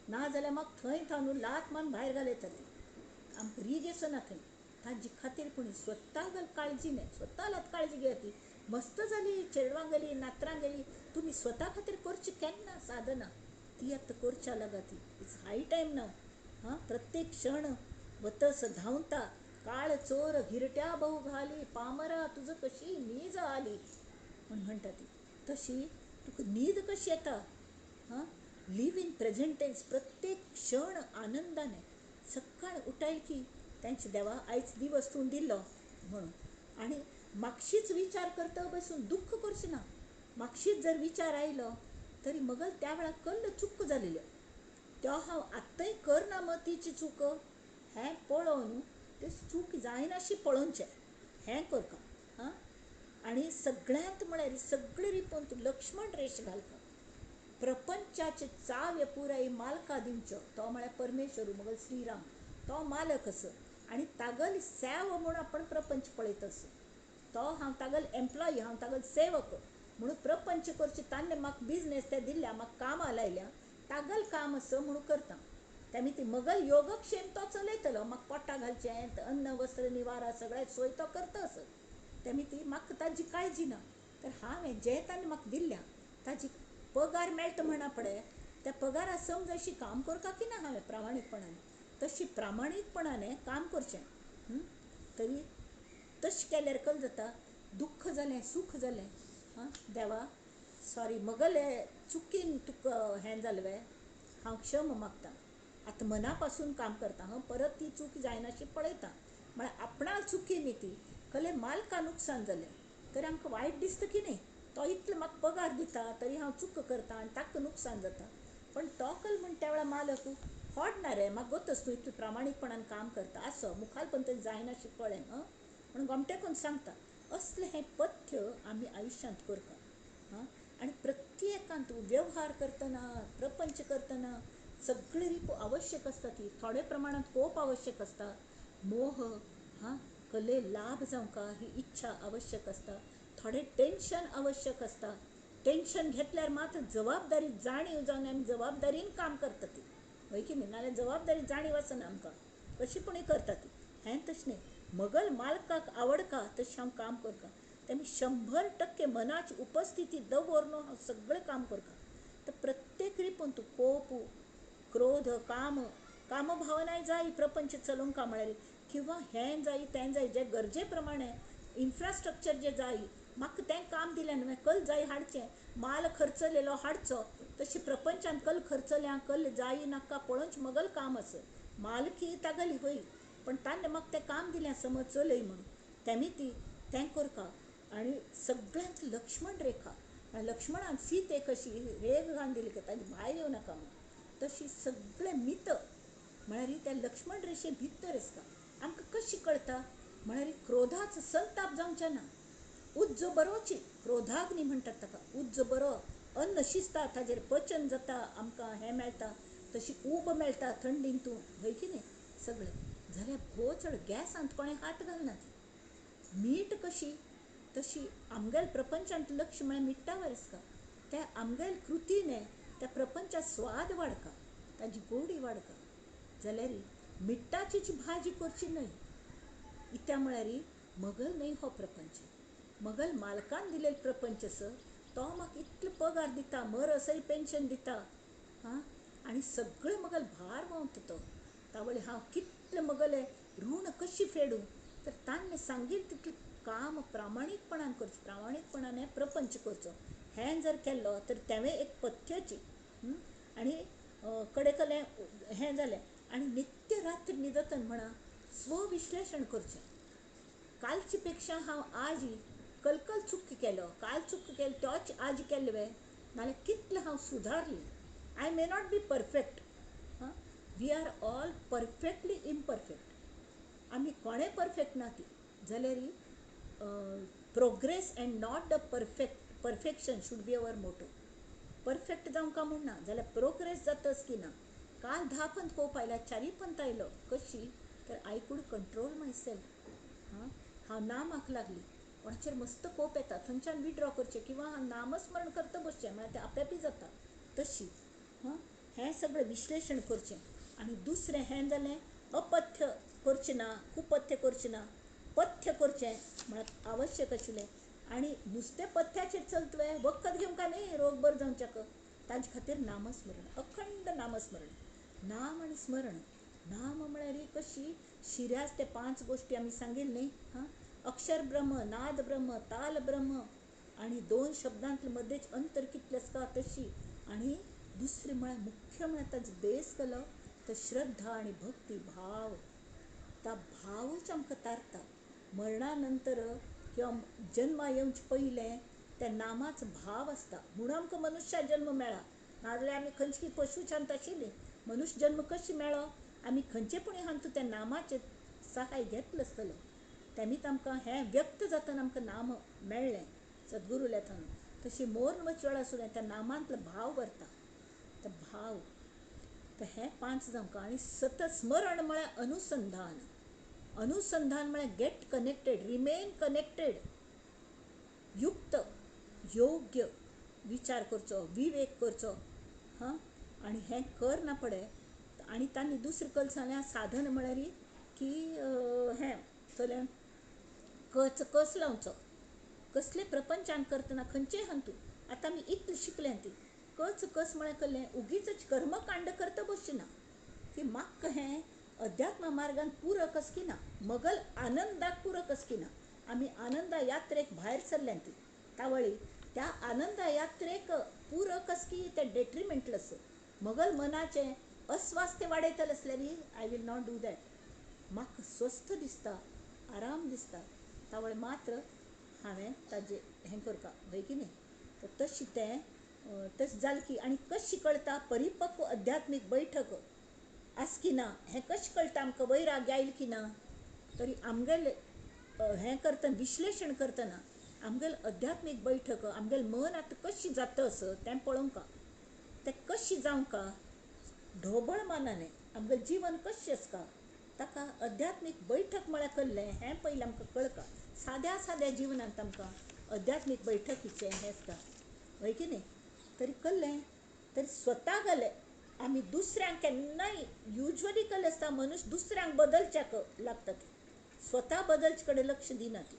ना जाल्यार म्हाका थंय थावन लात मान भायर घालयतली आमकां रीग येसो ना थंय ताजे खातीर कोणी स्वता काळजी न्हय स्वतालाच काळजी घेयाती मस्त जाली चेडवां गेली नातरां गेली तुमी स्वता खातीर करची केन्ना साधना ती आतां करच्या लागा ती इट्स हाय टायम नाव हां प्रत्येक क्षण वतस धांवता काळ चोर घिरट्या भाऊ घाली पामरा तुझं कशी नीज आली म्हण म्हणटा ती तशी तुका न्हीद कशी येता हां लिव इन प्रेझेंट टेन्स प्रत्येक क्षण आनंदाने सकाळ उठायल की तेंचे देवा आयज दिवस तूं दिल्लो म्हणून आनी म्हापशीच विचार करता बसून दुख्ख करचें ना म्हापशीच जर विचार आयलो तरी मगल त्या वेळार कल्ल चुक्क जालेल्यो त्यो हांव आत्तांय करना मतीची चूक हें पळोवन ते चूक जायनाशी पळोवचें हें करता हां आनी सगळ्यांत म्हळ्यार सगळे रिपोवन तूं लक्ष्मण रेश घालता प्रपंचाचे चाव्य पुराय मालका दिवच्यो तो म्हळ्यार परमेश्वर मगल श्रीराम तो मालक आसा आनी तागल सेव म्हूण आपण प्रपंच पळयत आसा तो हांव तागल एम्प्लॉई हांव तागल सेवक म्हणून प्रपंच करचे ताणें म्हाका बिजनेस ते दिल्ल्या म्हाका कामां लायल्या तागल काम आसा म्हणून करता तेमी ती मगल योगक्षेम तो चलयतलो म्हाका पोट्टा घालचें अन्न वस्त्र निवारा सगळें सोय तो करता आसत तेमी ती म्हाका ताजी काळजी ना तर हांवें जें ताणें म्हाका दिल्ल्या ताजी पगार मेळटा म्हणा पळय त्या पगारा समज अशी काम करता की ना हांवें प्रामाणीकपणान तशी प्रामाणीकपणाने काम करचें तरी तशें केल्यार कल जाता दुख्ख जालें सूख जालें हां देवा सॉरी मगल चुकीन तुका हें जालें वे हांव क्षम मागता आतां मना पासून काम करता हांव परत ती चूक जायनाशी पळयता म्हळ्यार आपणा चुकी न्ही ती कले मालका नुकसान जालें तरी आमकां वायट दिसता की न्ही तो इतलो म्हाका पगार दिता तरी हांव चूक करता आनी ताका नुकसान जाता पण तो कल म्हण त्या वेळार मालक होडना रे म्हाका गोतस तूं इतलें प्रामाणीकपणान काम करता आसो मुखाल पण तरी जायनाशी पळय म्हणून गोमटे करून सांगता असलें हें पथ्य आमी आयुश्यांत करता हां आनी प्रत्येकान तूं वेवहार करतना प्रपंच करतना सगळी रिपो आवश्यक आसता ती थोडे प्रमाणात कोप आवश्यक आसता मोह हां कले लाभ जावंका ही इच्छा आवश्यक आसता थोडे टेन्शन आवश्यक आसता टेन्शन घेतल्यार मात्र जबाबदारी जाणीव जावन आमी जबाबदारीन काम करता ती हय की न्ही नाल्यार जबाबदारी जाणीव आसना आमकां कशीपणी करता ती हें तशें न्ही मगल मालकाक आवडका तशें हांव काम करता तेमी 100% मनाची उपस्थिती दवरून हांव सगळें काम करता तर प्रत्येक रिपून तूं कोप क्रोध काम भावनाय जाय प्रपंच चलोवंका म्हळ्यार किंवा हें जाय तें जाय जे गरजे प्रमाणे इन्फ्रास्ट्रक्चर जे जाय म्हाका तें काम दिलें न्हय कल जाय हाडचें माल खर्चलेलो हाडचो तशी प्रपंचान कल खर्चल्या कल जाई नाका पळोवच मगल काम असं मालकी तागली होई पण ताणें म्हाका तें काम दिलें समज चलय म्हणून तेमी ती तें करता आणि सगळ्यांत लक्ष्मण रेखा लक्ष्मणान सीते कशी रेग घालून दिली की ताजी भायर येवं नाका म्हणून तशी सगळे मित म्हळ्यार त्या लक्ष्मण रेषे भितर आसता आमकां कशी कळटा म्हळ्यार क्रोधाचो संताप जावचे ना उज्ज बरोची क्रोधाग्नी म्हणटात ताका उज्ज बरो अन्न शिजता ताजेर पचन जाता आमकां हें मेळटा तशी ऊब मेळटा थंडींतून हय की न्ही सगळें जाल्यार भोव चड गॅसांत कोणें हात घालनात मीठ कशी तशी आमगेल प्रपंचांत लक्ष म्हळ्यार मिट्टा वरस का त्या आमगेल कृतीने त्या प्रपंचात स्वाद वाडका ताजी गोडी वाडका जाल्यार मिट्टाचीच भाजी करची न्हय इत्या म्हळ्यार मगल न्हय हो प्रपंच मगल मालकान दिलेलो प्रपंच तो म्हाका इतलो पगार दिता मरसय पेन्शन दिता हां आनी सगळे मगल भार व्हांवता तो तावळे हांव कितले मगले ऋण कशी फेडूं तर ताणें सांगिल्लें तितलें काम प्रामाणीकपणान करचें प्रामाणीकपणान हें प्रपंच करचो हें जर केल्लो तर तेवें एक पथ्यची आनी कडेकले हें जालें आनी नित्य रात्र न्हिदतन म्हणा स्वविश्लेशण करचें कालचे पेक्षा हांव आज कलकल चुक केलो काल चुक केलो तोच आज केल्ले नाल्यार कितलें हांव सुदारलें I may not be perfect we are all perfectly imperfect आमी कोणें परफेक्ट ना ती जाल्यार progress and not the perfection should be our motto perfect जावंका म्हूण ना जाल्यार प्रोग्रेस जाताच की ना काल 10 पंत कोप आयला 4 पंत आयलो कशी तर I could control my self हांव नामाक लागली कोणाचेर मस्त कोप येता थंयच्यान विड्रॉ करचें किंवा हांव नामस्मरण करता बसचें म्हळ्यार तें आपेपी जाता तशी हें सगळें विश्लेशण करचें आनी दुसरें हें जालें अपथ्य करचें ना कुपथ्य करचें ना पथ्य करचें म्हळ्यार आवश्यक आशिल्लें आनी नुस्तें पथ्याचेर चलतवें वखद घेवंक न्ही रोग बरो जावच्याक ताजे खातीर नामस्मरण अखंड नामस्मरण नाम आनी स्मरण नाम म्हळ्यार कशी शिऱ्यास ते 5 गोश्टी आमी सांगिल्ले न्ही अक्षर ब्रह्म नाद ब्रह्म ताल ब्रह्म आनी 2 शब्दांतले मध्येच अंतर कितलें आसता तशी आनी दुसरें म्हळ्यार मुख्य म्हळ्यार ताजो बेस केलो तर श्रद्धा आनी भक्ती भाव ता भावूच आमकां तारता मरणा नंतर किंवा जल्मा येवचे पयलें त्या नामाचो भाव आसता म्हणून आमकां मनुश्या जल्म मेळ्ळा नाजाल्यार आमी खंयची पशुशांत आशिल्लीं मनुश्य जल्म कशी मेळ्ळो आमी खंयचे पुणी हातूंत त्या नामाचें सहाय घेतलो आसतलो तेमीच आमकां हें व्यक्त जातना आमकां नाम मेळ्ळें सद्गुरूल्या थंय तशी मोर मचवळ आसूं त्या नामांतलो भाव भरता तो भाव तर हें 5 जावंका आनी सतत स्मरण म्हळ्यार अनुसंधान अनुसंधान म्हळ्यार गेट कनेक्टेड रिमेन कनेक्टेड युक्त योग्य विचार करचो विवेक करचो आनी हें करना पडे आनी तांणी दुसरें कल सांगलें साधन म्हळ्यार की हें चल्या कस लावचो कसले प्रपंचान करतना खंयचेय हातूंत आतां आमी इतलें शिकलें ती कस म्हळ्यार कहलें उगीच कर्मकांड करता बसची ना ती म्हाका हें अध्यात्म मार्गान पूरक असकी ना मगल आनंदाक पूरक असकी ना आमी आनंदा यात्रेक भायर सरल्यां ती तावळी त्या आनंदा यात्रेक पूरक असकी ते डेट्रिमेंटल असो मगल मनाचें अस्वास्थ्य वाडयतले आसल्यार I will not do that म्हाका स्वस्थ दिसता आराम दिसता तावळे मात्र हांवें ताजें हें करता हय की न्ही तर तशी तें तशें जालें की आनी कशी कळटा परिपक्व अध्यात्मीक बैठक आसकी ना हें कशें कळटा आमकां वैराग्य आयले की ना तरी आमगेलें हें करतना विश्लेशण करतना आमगेल अध्यात्मीक बैठक आमगेल मन आतां कशी जाता तें पळोवंका तें कशी जावंका ढोबळ मानाने आमगेलें जीवन कशें आसता ताका अध्यात्मीक बैठक म्हळ्यार कहलें हें पयलें आमकां कळका साद्या जिवनांत आमकां अध्यात्मीक बैठकीचें हें आसता हय की न्ही तरी कहलें तरी स्वता गेलें आमी दुसऱ्यांक केन्नाय युजली कल आसता मनुश्य दुसऱ्यांक बदलच्याक लागता स्वता बदलचे कडेन लक्ष दिनात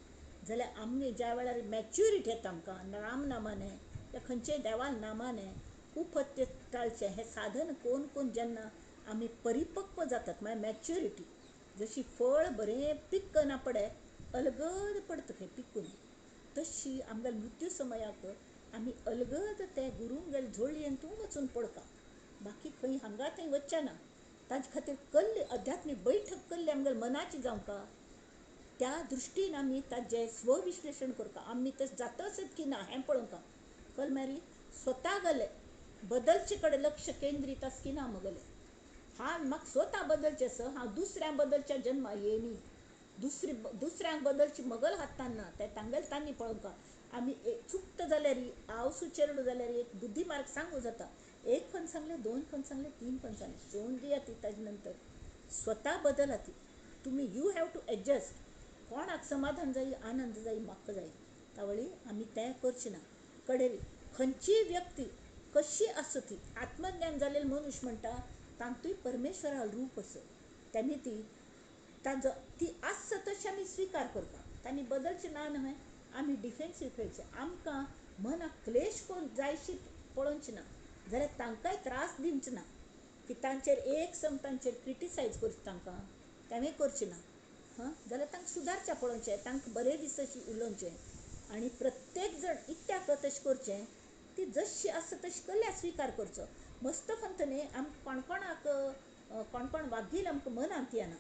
जाल्यार आमी ज्या वेळार मॅच्युरिटी येता आमकां राम नामाने या खंयचेय देवाल नामाने कुपथ्य टाळचें हें साधन कोण जेन्ना आमी परिपक्व जातात म्हळ्यार मॅच्युरिटी जशी फळ बरें पिकना पडे अलगद पडटा खंय पिकून तशी आमगेल्या मृत्यू समयाक आमी अलगद ते गुरूंगेल झोळी आनी तूं वचून पडका, बाकी खंय हांगा थंय वच्चे ना. ताजे खातीर कसली अध्यात्मीक बैठक कसली आमगेल्या मनाची जावंका, त्या दृश्टीन आमी ताजें स्वविश्लेशण करता. आमी तें जाता आसत की ना हें पळोवंका. कळ्ळें मरे, स्वतागेलें बदलचे कडेन लक्ष केंद्रीत आस की ना म्हगेलें. हांव म्हाका स्वता बदलचें आसा, हांव दुसऱ्या बदलच्या जन्मा येयनी. दुसऱ्यांक बदलची म्हगेल्या हातान ना, तें तांगेले तांणी पळोवंका. आमी चुकता जाल्यार हांव सुचेरलो जाल्यार एक बुद्धी मार्ग सांगू जाता. एक फन सांगलें, दोन फन सांगलें, तीन फन सांगलें, सोडून दिया ती. ताजे नंतर स्वता बदला ती. तुमी यू हॅव टू एडजस्ट. कोणाक समाधान जाय, आनंद जाय, म्हाका जाय, तावळी आमी तें करचें ना. कडेन खंयचीय व्यक्ती कशी आसा ती, आत्मज्ञान जाल्लेलो मनुश्य म्हणटा तांतूय परमेश्वरा रूप आसा. त्यांनी ती आसा तशी आमी स्विकार करता. तांणी बदलचें ना न्हय. आमी डिफेन्सीव खेळचें. आमकां मनाक क्लेश कोण जायशी पळोवचें ना, जाल्यार तांकांय त्रास दिवचें ना, की तांचेर एक सम तांचेर क्रिटिसायज करचें. तांकां तें करचें ना. जाल्यार तांकां सुदारचें पळोवचें, तांकां बरे दिसतशी उलोवचें. आनी प्रत्येक जण इत्याक तशें करचें, ती जशी आसा तशी कसल्या स्विकार करचो. मस्त फंत न्ही, कोणकोणाक कोण वागील आमकां मनांत येना.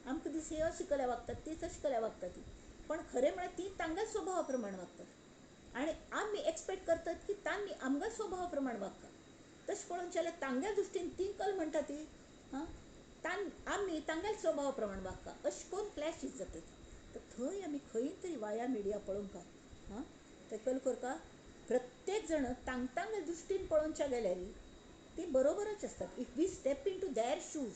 आमकां दिस हे अशी कल्या वागतात, ती तशी कल्या वागता ती. पण खरें म्हळ्यार ती तांगेल्या स्वभावा प्रमाण वागतात. आनी आमी एक्सपेक्ट करतात की तांणी आमच्या स्वभावा प्रमाण वागता. तशें पळोवचें जाल्यार तांगेल्या दृश्टीन ती कल म्हणटा ती, आमी तांगेल्या स्वभावा प्रमाण वागता. अशें करून क्लॅशीस जातात. तर थंय आमी खंय तरी वाया मिडिया पळोवंका. ते कल करता. प्रत्येक जण तांगेल्या दृश्टीन पळोवच्या गेल्यार ती बरोबरच असतात. If we step into their shoes,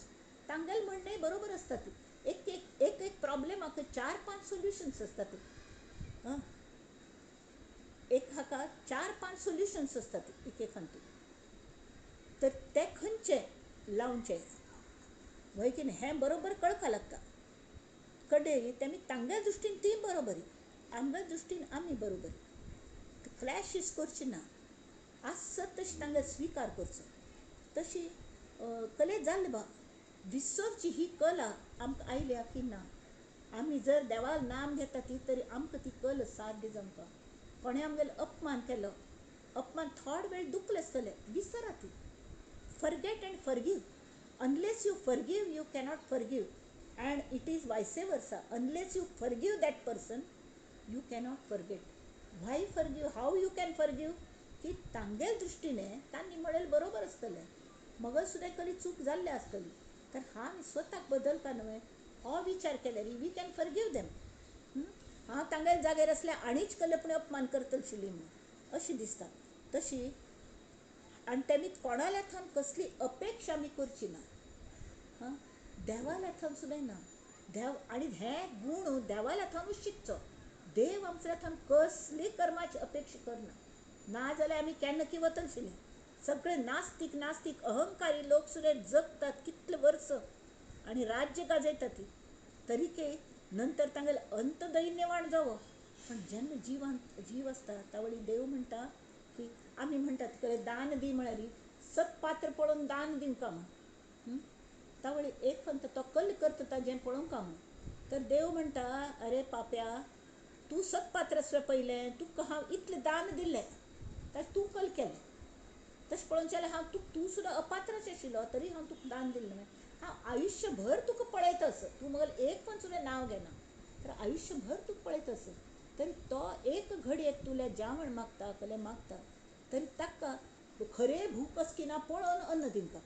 तांगेलें म्हणणें बरोबर असतात. एक एक प्रॉब्लेमाक 4-5 सोल्युशन्स असतात. एक हाका 4-5 सोल्युशन्स असतात एक फांती. तर ते खंयचे लावचे वय की नाही हें बरोबर कळका लागता. कडेन तेमी तांगेल्या दृश्टीन ती बरोबरी, आमच्या दृश्टीन आमी बरोबरी. क्लॅशीस करची ना. आसत तशी तांगे स्विकार करचो. तशी कले जाल्ले बा विसरची ही कला आमकां आयल्या की ना. आमी जर देवाल नाम घेता ती तरी आमकां ती कल साध्य जावंका. कोणें आमगेलो अपमान केलो, अपमान थोडे वेळ दुखलें आसतलें, विसरा ती. Forget and forgive. Unless you forgive you cannot forgive. And it is vice versa. Unless you forgive that person you cannot forget. Why forgive, how you can forgive, की तांगेल्या दृश्टीने तांणी म्हणलें बरोबर आसतलें, मगच सुद्दां खरी चूक जाल्ली आसतली. तर हांव स्वताक बदलता न्हय हो विचार केल्यार वी कॅन फॉरगिव देम. हांव तांगेल्या जाग्यार आसल्यार आनीच कल्पणे अपमान करतली आशिल्ली म्हणून अशी दिसता. तशी आनी तेमी कोणाल्या थंय कसली अपेक्षा आमी करची ना. देवाल्या थंय सुद्दां ना. देव आनी हे गूण देवाल्या थंयूच शिकचो. देव आमच्या थंय कसली कर्माची अपेक्षा करना. नाजाल्यार आमी केन्ना की वतल आशिल्लीं. सगळे नास्तीक अहंकारी लोक सुद्दां जगतात कितले वर्स आनी राज्य गाजयतात ती. तरीके नंतर तांगेले अंत दैन्यवाण जावो. पण जेन्ना जीव आसता तावळी देव म्हणटा की आमी म्हणटात कळे दान दी म्हळ्यार सत्पात्र पळोवन दान दिवंका म्हण. तावळी एक फंत तो कल्ल करता ताजें पळोवंका म्हण. तर देव म्हणटा अरे पाप्या, तूं सत्पात्र आसलें पयलें, तुका हांव इतलें दान दिल्लें, ताजें तूं कल केलें. तशें पळोवचें जाल्यार हांव तूं सुद्दां अपात्रच आशिल्लो तरी हांव तुका दान दिल्लें. हांव आयुश्यभर तुका पळयतास, तूं म्हगेलें एक पण सुद्दां नांव घेना, तर आयुश्यभर तुका पळयतास. तरी तो एक घडयेक तुलें जेवण मागता, कलें मागता, तरी ताका खरें भूक आसकी ना पळोवन अन्न दिवंका.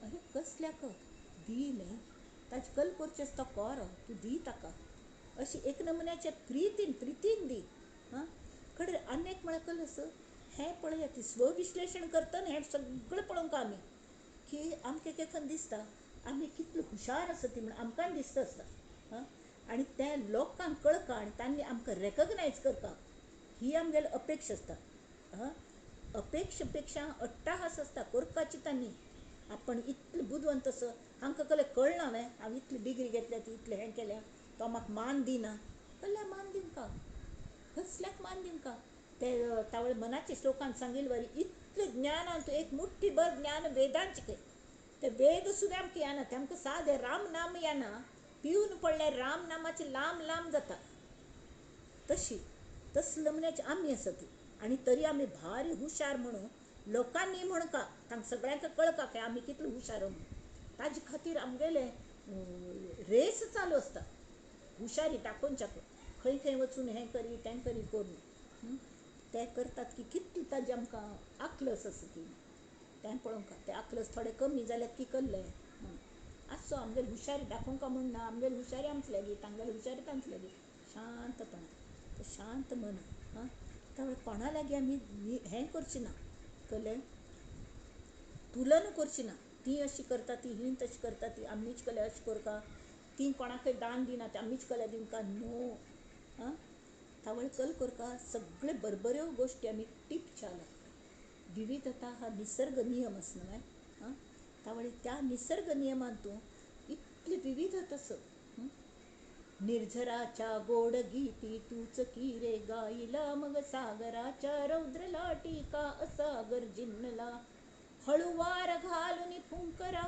अरे कसल्याक दी न्ही, ताजे कल करचें आसता कोरो, तूं दी ताका. अशी एक नमुन्याचे प्रितीन दी. कडेन आनी एक म्हळ्यार कल आसा हें पळया, ती स्वविश्लेशण करतना हें सगळें पळोवंका आमी की आमकां केखन दिसता आमी कितले हुशार आसा ती म्हण आमकां दिसता आसता. आनी तें लोकांक कळका आनी तांणी आमकां रेकग्नायज करता ही आमगेली अपेक्षा आसता. अपेक्षा पेक्षा अट्टाहास आसता करपाची तांणी. आपण इतलें बुदवंत आसा, हांकां कलें कळना न्हय हांव इतली डिग्री घेतल्या ती इतलें हें केल्या, तो म्हाका मान दिना. कसल्या मान दिवंका, कसल्याक मान दिवंका. ते तावळे मनाच्या श्लोकान सांगिल्ले वरी इतलें ज्ञान तूं एक मुठ्ठी भर ज्ञान वेदांत शिकय. ते वेद सुद्दां आमकां येना, ते आमकां सादें राम नाम येना, पिवन पडल्यार राम नामाची लांब जाता. तशी तसले नमुन्याची आमी आसा ती. आणि तरी आम्ही भारी हुशार म्हणू लोकांनी म्हण का तांकां सगळ्यांक कळका की आम्ही कितले हुशार म्हणून ताजे खातीर आमगेले रेस चालू असता हुशारी दाखोवच्याक खंय खंय वचून हें करी तें करी करून ते करतात की कितली ताजी आमकां आकलस आसा ती तें पळोवंक ते आकलस थोडे कमी जाल्यात की कल्ले असो आमगेली हुशारी दाखोवंक म्हणना आमगेली हुशारी आमची लागी तांगेली हुशारी तांची लागी शांतपण तर शांत मन हां त्यामुळे कोणा लागी आमी हें करची ना कले तुलन करची ना ती अशी करता ती ही तशी करता ती आमीच कले अशी करता ती कोणाकय दान दिना ती आमीच कले दिमका नो हां त्यामुळे कल करता सगळे बरबऱ्यो गोष्टी आमी टिपच्या लागता विविधता हा निसर्ग नियम असं नाही हां त्यामुळे त्या निसर्ग नियमांतून इतली विविधता असं निर्झराच्या गोड गीती तूच की रे गाईला मग सागराच्या रौद्र लाटी का असा गर्जिनला हळुवार घालून फुंकरा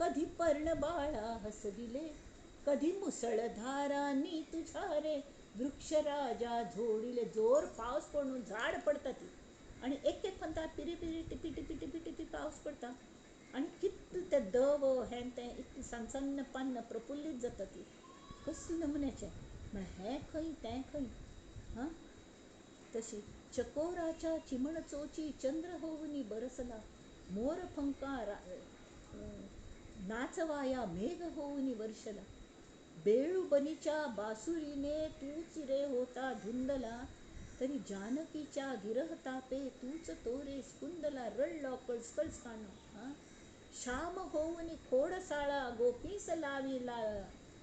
कधी पर्ण बाळा हसविले कधी मुसळधारांनी तुझ्या रे वृक्षराजा झोडिले जोर पाऊस पडून झाड पडता ती आणि एक एक म्हणता पिरी पिरी टिपी टिपी टिपी टिपी पाऊस पडता आणि कितले ते दव हें तें इतली सन्न पान्न प्रफुल्लीत जाता ती कसले नमुन्याचें म्हळ्यार हें खंय तें खंय हां तशी चकोराच्या चिमण चोची चंद्र होवनी बरसला मोर फंकार नाचवाया मेघ होऊनी वर्षला बेळूबनीच्या बासुरीने तूच रे होता धुंदला तरी जानकीच्या गिरह तापे तूच तोरे स्कुंदला रडलो कळस कळस काणो श्याम होऊनी खोडसाळा गोपीस लाविला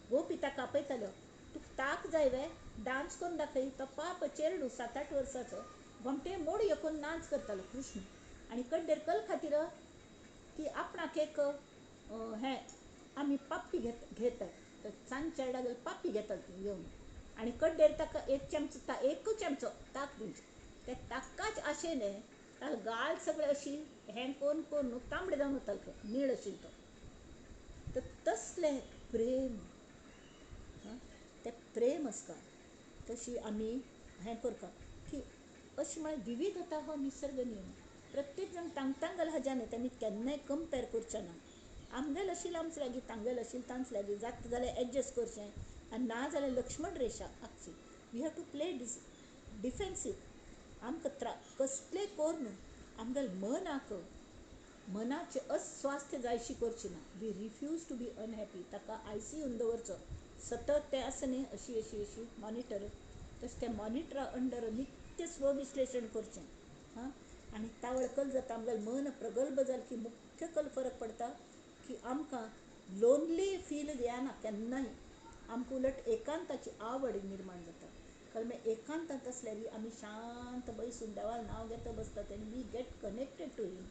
गोपी ताका आपयतालो तुका ताक जाय वे डान्स करून दाखय तो पाप चेडू 7-8 वर्साचो घोमटे मोड येकून नाच करतालो कृष्ण आणि कड्डेर कल खातीर की आपणाक एक हें आमी पाप्पी घेतात सांज चेडा गेल्यार पाप्पी घेतात घेवन आणि कड्डेर ताका एक चमचो ताक दिवचो ते ताकाच आशेने ताका गाल सगळे अशी हें कोण कोण तांबडे जावन वताले नीळ आशिल्लो तो तर तसलें प्रेम ते प्रेम आसता तशी आमी हें करता की अशी म्हळ्यार विविधता हो निसर्ग नियम प्रत्येक जण तांगेल हाज्यान तेमी केन्नाय कंपेर करचें ना आमगेल आशिल्लें आमचे लागीं तांगेल आशिल्लें तांचे लागीं जाता जाल्यार एडजस्ट करचें आनी ना जाल्यार लक्ष्मण रेशा आखची वी हॅव टू प्ले डिफेन्सीव आमकां कसलेय कोर न्हू आमगेल मनाचे अस्वास्थ्य जायशी करची ना we refuse to be unhappy ताका ICUन दवरचो सतत ते आसा न्ही अशी मॉनिटर तशें त्या मॉनिटरा अंडर नित्य स्वविश्लेशण करचें हां आनी त्या वेळ कल जाता आमगेलें मन प्रगल्भ जालें की मुख्य कल फरक पडटा की आमकां लोनली फील येना केन्नाय आमकां उलट एकांताची आवड निर्माण जाता कारण एकांतात आसल्यार आमी शांत बसून देवाचें नांव घेता बसतात आनी we get connected to him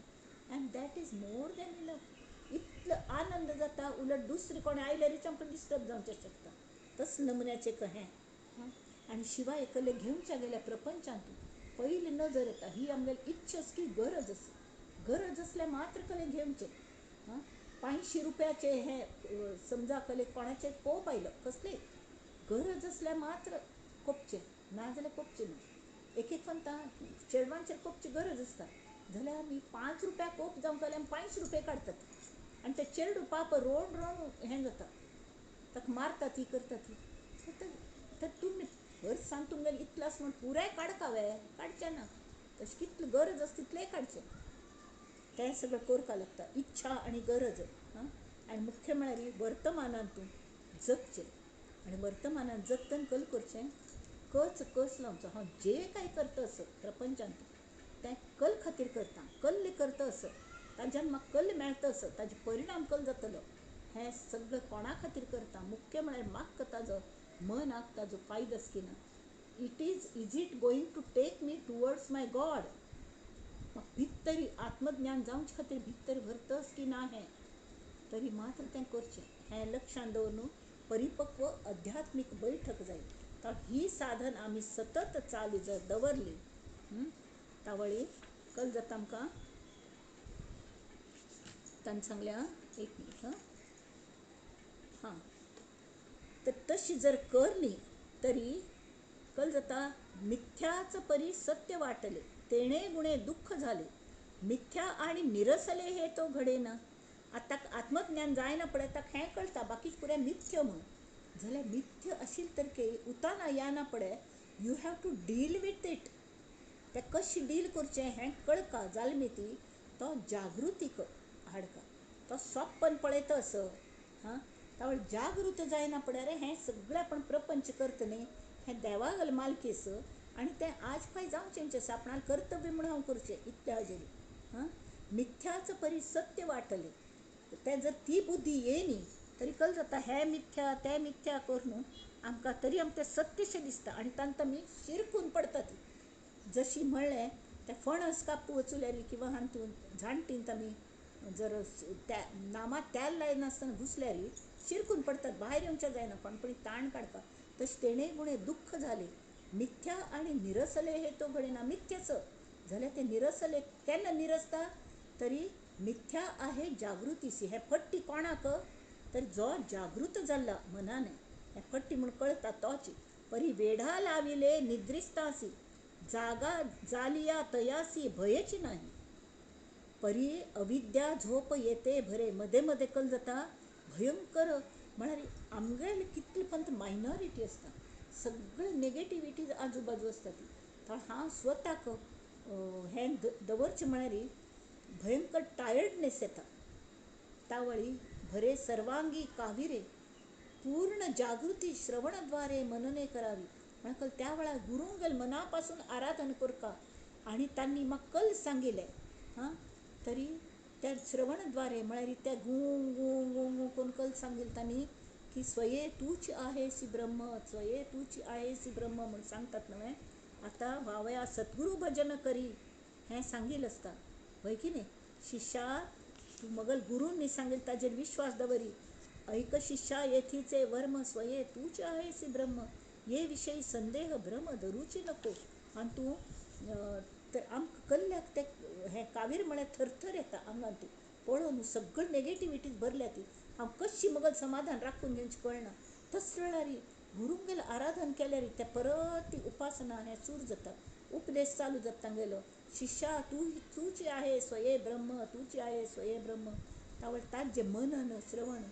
and that is more than enough इतलो आनंद जाता उलट दुसरें कोणें आयल्यारूच आमकां डिस्टर्ब जावचें शकता तसले नमुन्याचें हें आनी शिवाय एकले घेवच्या गेल्या प्रपंचांत पयली नजर येता ही आमगेली इच्छा की गरज असल्या मात्र कले घेवचें हां 500 रुपयाचे हें समजा कले कोणाचें कोप आयलो कसले गरज असल्या मात्र कोपचें ना जाल्यार कोपचें ना एक म्हणटा चेडवांचेर कोपची गरज आसता जाल्यार आमी 5 रुपया कोप जावंक जाल्यार 500 रुपया काडटात आनी ते चेडूं पाप रोवन हें जाता ताका मारतात ही करतात तर तुमी वर्स सांग तुमगेलें इतलें आसा म्हण पुराय काडका वे काडचें ना तशें कितलें गरज आसा तितलेंय काडचें तें सगळें करपा लागता इच्छा आनी गरज हां आनी मुख्य म्हळ्यार वर्तमानांत तूं जगचें आनी वर्तमानांत जगतना कल करचें कस लावचो हांव जे कांय करता आसत प्रपंचांत तें कल खातीर करता कल्ल करता आसत ताच्यान म्हाका कल्ल मेळटा आसत ताजे परिणाम कल जातलो हें सगळें कोणा खातीर करता मुख्य म्हळ्यार म्हाका ताजो मनाक ताजो फायदो आसकिना is it going to take me towards my God म्हाका भितरी आत्मज्ञान जावचे खातीर भितर व्हरतस की ना हें तरी मात्र तें करचें हें लक्षांत दवरून परिपक्व अध्यात्मीक बैठक जाय तर ही साधन आमी सतत चालू जर दवरली तावळी कल जाता आमकां तांणी सांगल्या एक मिनीट हां तर तशी जर करली तरी कल जाता मिथ्याच परी सत्य वाटले तेणे गुणे दुःख झाले, मिथ्या आणि निरसले हे तो घडेना. आता आत्मज्ञान जायना पडे हें कळटा, बाकीच पुरे मिथ्य म्हणून जाल्यार मिथ्य आशिल्ले तरके उताना याना पडे. You have to deal with it. ते कशें डील करचें हें कळका जाल्मी ती तो जागृतीक हाडका. तो सोप्पन पळयता असो हां तावळ जागृत जायना पडे. रे हें सगळें आपण प्रपंच करता न्ही, हें देवागल मालकीस आनी तें आज फाय जावचेंचें आसा. आपणाल कर्तव्य म्हणून हांव करचें इतल्या हाजेरी. मिथ्याच परी सत्य वाटले. ते जर ती बुद्धी येयनी तरी कळ जाता हें मिथ्या तें मिथ्या कर न्हू आमकां, तरी आमकां तें सत्यशें दिसता आनी तांत आमी शिरकून पडटा. ती जशी म्हणलें तें फणस कापू वचुल्यारी किंवां हातून जाणटींत आमी जर त्या नामांत तेल लायनासतना घुसल्यारी शिरकून पडटात, भायर येवचें जायना, कोणपणी ताण काडपाक. तशें तेणेय गुणे दुःख झाले, मिथ्या आणि निरसले हे तो घडेना. मिथ्याच जाल्यार ते निरसले केन्ना निरसता, तरी मिथ्या आहे जागृतीसी. हे फट्टी कोणाक, तर जो जागृत जाल्ला मनाने हे फट्टी म्हूण कळटा तोच. परी वेढा लाविले निद्रिस्तासी, जागा जालिया तयासी भयची नाही. परी अविद्या झोप येते भरे, मदे मदे कल जाता भयंकर. म्हळ्यार आमगेले कितले पंत मायनॉरिटी आसता, सगळे नेगेटिविटी आजूबाजू आसता ती. तर हांव स्वताक हें दवरचें म्हळ्यार भयंकर टायर्डनेस येता. तावळी भरे सर्वांगी काविरे, पूर्ण जागृती श्रवणद्वारे मनने करावी. म्हणकल त्या वेळार गुरुंगेल मनापासून आराधन करता आणि त्यांनी म्हाका कल सांगिले तरी त्या श्रवणद्वारे म्हळ्यार त्या गूं गूं गूं गूं कोण कल सांगिल तांणी की स्वये तूच आहेसी ब्रह्म, स्वये तूच आहेसी ब्रह्म म्हणून सांगतात न्हय. आतां वावया सद्गुरू भजन करी हें सांगिल आसता हय की न्ही. शिष्या तूं मगल गुरूंनी सांगिल ताजेर विश्वास दवरी. ऐक शिष्या येथीचे वर्म, स्वये तूच आहेसी ब्रह्म, ये विशयी संदेह भ्रम धरूची नको. आनी तूं आमकां कल्ल्याक ते हें कावीर म्हळ्यार थरथर येता आंगांतूं पळोवन. सगळी नेगेटिविटीज भरल्या ती. हांव कशी मगल समाधान राखून घेवचें कळना. तस वेळार गुरुंगेल आराधन केल्यार ते परत ती उपासना हें सूर जाता, उपदेश चालू जाता तांगेलो. शिष्या तूच आहे स्वये ब्रह्म, तूच आहे स्वये ब्रह्म. तावळ ताच जें मनन श्रवण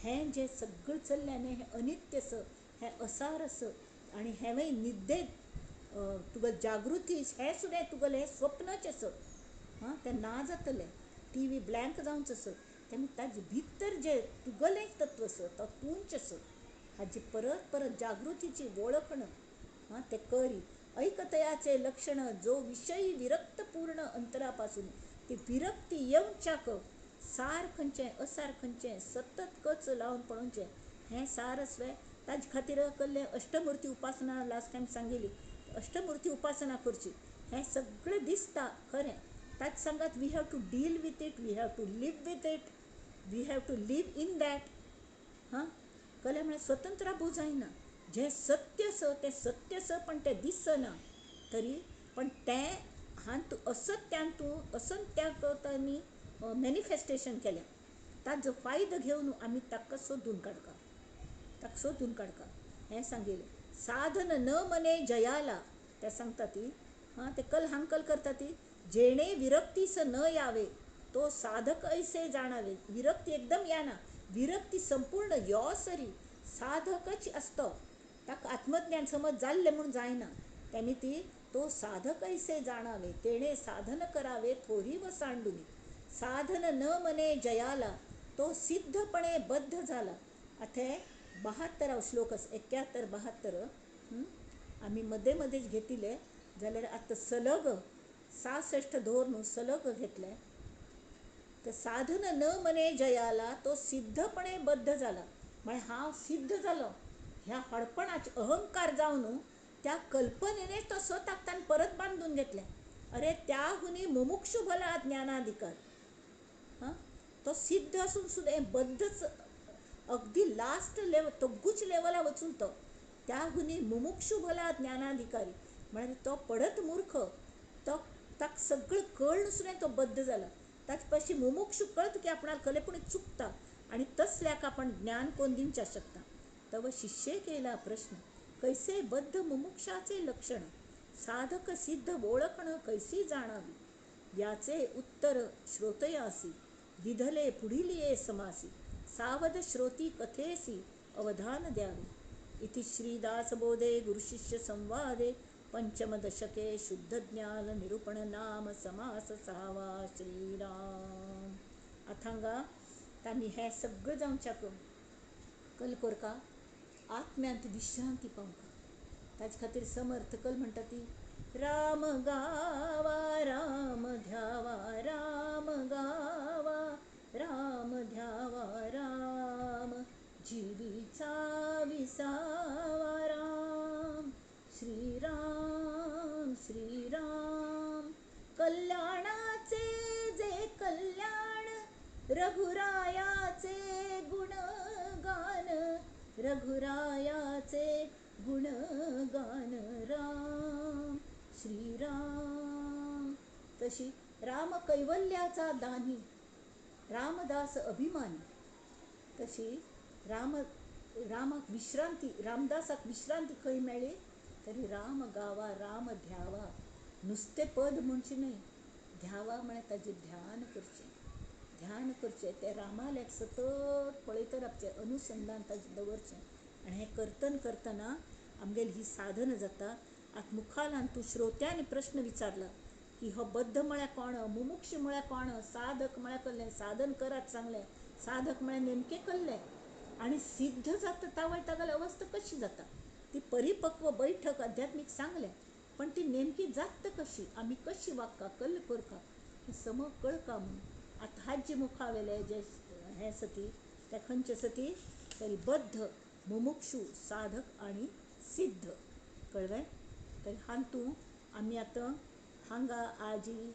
हें जें सगळें चल्लें न्ही हें अनित्यस, हें असारस आनी हेंवय निद्देत तुगेल जागृती हें सुद्दां तुगेलें स्वप्नच आसत. तें ना जातलें, टी व्ही ब्लँक जावंच आसत. तेन्ना ताजे भितर जें तुगेलें तत्व आसत तो तूंच आसत. हाजी परत परत जागृतीची वळखण तें करी. ऐकतयाचे लक्षण जो विषयी विरक्त पूर्ण अंतरापासून ती विरक्ती येवच्याक सार खंयचें असार खंयचें सतत कच लावन पळोवचें हें सार आसलें. ताजे खातीर कसलें अष्टमुर्ती उपासना लास्ट टायम सांगिल्ली, अष्टमुर्ती उपासना करची. हें सगळें दिसता खरें, ताच सांगात we have to deal with it, we have to live with it, we have to live in that. कळ्ळें म्हळ्यार स्वतंत्र रावूं जायना. जें सत्य आस तें सत्य आस, पण तें दिसना तरी पण तें तूं असत्यान तूं असत्याक तांणी मॅनिफेस्टेशन केलें. ताजो फायदो घेवन आमी ताका सोदून काडका हें सांगिल्लें. साधन न मने जयाला ते सांगता ती ते कल हांकल करता ती. जेणे विरक्तीस न यावे तो साधक ऐसे जाणावे. विरक्ती एकदम याना, विरक्ती संपूर्ण यो सरी साधकच असतो. ताका आत्मज्ञान समज जाल्लें म्हणून जायना. त्यांनी ती तो साधक ऐसे जाणावे, तेणे साधन करावे थोरी व सांडुनी. साधन न मने जयाला तो सिद्धपणे बद्ध झाला. आता 72 श्लोक 71-72 आम्ही मध्ये मध्येच घेतिले जाल्यार आता सलग 66 धोर न्हू सलग घेतले. तर साधन न मने जयाला तो सिद्धपणे बद्ध झाला. म्हळ्यार हांव सिद्ध जालो ह्या हडपणाचे अहंकार जावन त्या कल्पनेने तो स्वताक ताणें परत बांधून घेतले. अरे त्या हुनी मुमुक्षु भला ज्ञानाधिकार. तो सिद्ध असून सुद्धा हे बद्धच अगदी लास्ट लेवल तग्गूच लेवला वचून तो त्या हुनी मुमुक्षु भला ज्ञानाधिकारी. म्हळ्यार तो पडत मूर्ख, तो ताका सगळं कळून सुद्धा तो बद्ध झाला. ताचे पाशी मुमुक्षु कळत की आपणाला खरेपणी चुकता आणि तसल्याक आपण ज्ञान कोण दिवच्या शकता. तव शिष्ये केला प्रश्न, कैसे बद्ध मुमुक्षाचे लक्षण. साधक सिद्ध ओळखणं कैसी जाणावी, याचे उत्तर श्रोतयासी, विधले पुढिलिये समासी, सावध श्रोती कथेसी अवधान द्यावे. इति श्रीदासबोधे गुरुशिष्य संवादे पंचमदशके शुद्धज्ञान निरूपण नाम समास 6वा. श्रीराम. आथांगा तांणी हें सगळं जावच्याक कल कोरका आत्म्यांत विश्रांती पावका. ताजे खातीर समर्थ कल म्हणटा ती राम गावा राम ध्यावा, राम गावा राम ध्यावा, राम जीवीचा विसावा, राम श्रीराम श्रीराम. कल्याणाचे जे कल्याण, रघुरायाचे गुणगान, रघुरायाचे गुणगान, राम श्रीराम. तशी राम कैवल्याचा दानी, रामदास अभिमानी. तशी रामाक विश्रांती, रामदासाक विश्रांती खंय मेळ्ळी, तरी राम गावा राम ध्यावा. नुस्तें पद म्हणचे न्हय, ध्यावा म्हळ्यार ताजें ध्यान करचें. ध्यान करचें, तें रामाल्याक सतत पळयत रावचें, अनुसंधान ताजें दवरचें. आनी हें करतना आमगेली ही साधना जाता. आतां मुखाल्यान तूं श्रोत्यांनी प्रश्न विचारला की हो बद्ध म्हळ्यार कोण, मुमुक्ष म्हळ्यार कोण, साधक म्हळ्यार कसलें, साधन करात सांगलें, साधक म्हळ्यार नेमकें कसलें, आनी सिद्ध जाता तावय तागेली अवस्था कशी जाता, ती परिपक्व बैठक आध्यात्मीक सांगलें. पण ती नेमकी जाता कशी, आमी कशी वागता, कल्ल करता, हें सम कळका म्हणून. आतां हाजे मुखावेले जे हें सती ते खंयचे सती, तरी बद्ध, मुमुक्षू, साधक आनी सिद्ध. कळ्ळें. तरी हातूं आमी आतां हांगा आजी